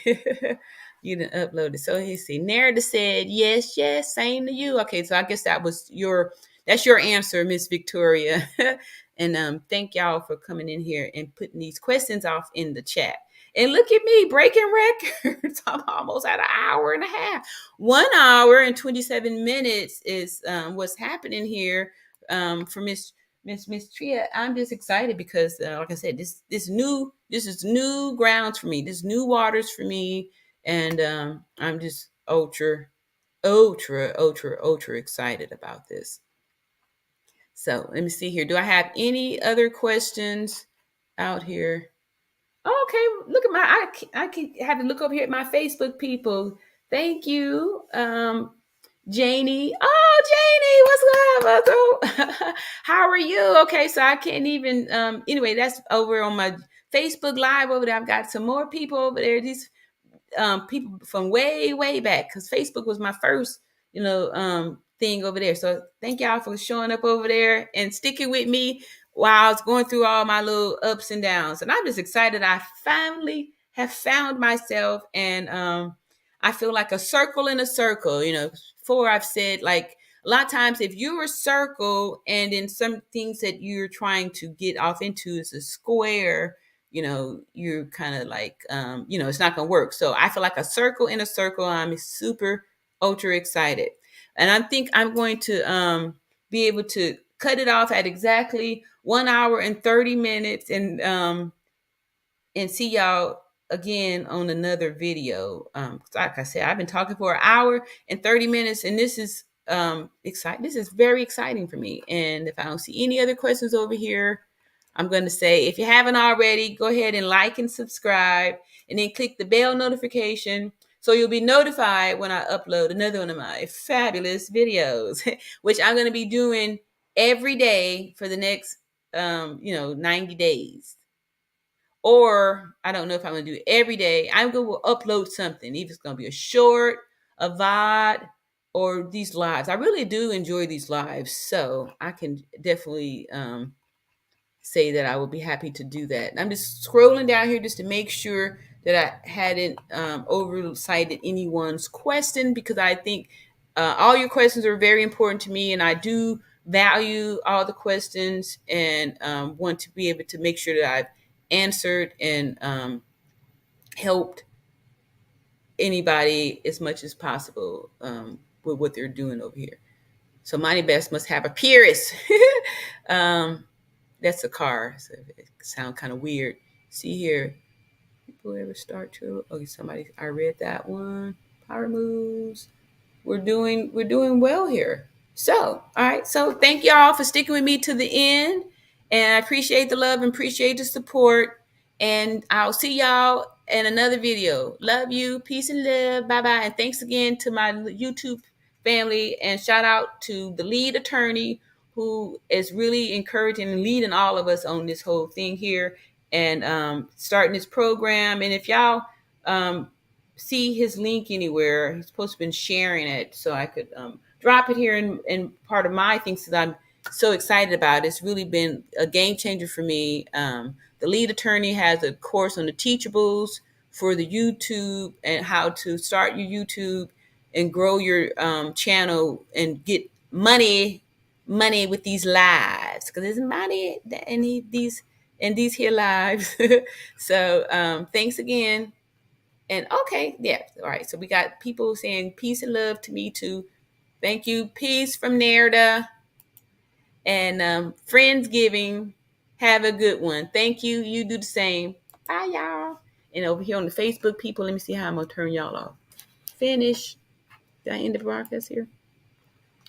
You didn't upload it. So let's see. Narada said, yes, same to you. Okay, so I guess that's your answer, Miss Victoria. And thank y'all for coming in here and putting these questions off in the chat. And look at me breaking records. I'm almost at an hour and a half. 1 hour and 27 minutes is what's happening here for Miss Tria. I'm just excited because, like I said, this is new grounds for me. This is new waters for me. And I'm just ultra excited about this. So let me see here. Do I have any other questions out here? Okay, look at I keep having to look over here at my Facebook people. Thank you, Janie. Oh, Janie, what's up? How are you? Okay, so I can't even. Anyway, that's over on my Facebook Live over there. I've got some more people over there. These people from way back, because Facebook was my first, thing over there. So thank y'all for showing up over there and sticking with me while I was going through all my little ups and downs. And I'm just excited. I finally have found myself, and I feel like a circle in a circle. Before I've said, like, a lot of times if you're a circle and then some things that you're trying to get off into is a square, you're kind of like, it's not going to work. So I feel like a circle in a circle. I'm super ultra excited. And I think I'm going to be able to cut it off at exactly 1 hour and 30 minutes and see y'all again on another video. Like I said, I've been talking for an hour and 30 minutes, and this is exciting. This is very exciting for me. And if I don't see any other questions over here, I'm going to say, if you haven't already, go ahead and like and subscribe, and then click the bell notification so you'll be notified when I upload another one of my fabulous videos, which I'm going to be doing every day for the next 90 days. Or I don't know if I'm going to do it every day. I'm going to upload something. Either it's going to be a short, a VOD, or these lives. I really do enjoy these lives, so I can definitely say that I will be happy to do that. I'm just scrolling down here just to make sure that I hadn't oversighted anyone's question, because I think all your questions are very important to me, and I do value all the questions, and want to be able to make sure that I've answered and helped anybody as much as possible with what they're doing over here. So Mighty Best must have a Purist. That's a car, so it sounds kind of weird. See here, people ever start to? Okay, somebody, I read that one. Power moves. We're doing well here. So, all right. So thank y'all for sticking with me to the end. And I appreciate the love and appreciate the support. And I'll see y'all in another video. Love you. Peace and love. Bye-bye. And thanks again to my YouTube family. And shout out to the lead attorney, who is really encouraging and leading all of us on this whole thing here, and starting this program. And if y'all see his link anywhere, he's supposed to have been sharing it, so I could drop it here in part of my things that I'm so excited about. It's really been a game changer for me. The lead attorney has a course on the teachables for the YouTube, and how to start your YouTube and grow your channel and get money with these lives, because there's money in these here lives. So thanks again. And okay, yeah, all right. So we got people saying peace and love to me too. Thank you. Peace from Nerda. And Friendsgiving. Have a good one. Thank you. You do the same. Bye, y'all. And over here on the Facebook, people, let me see how I'm going to turn y'all off. Finish. Did I end the broadcast here?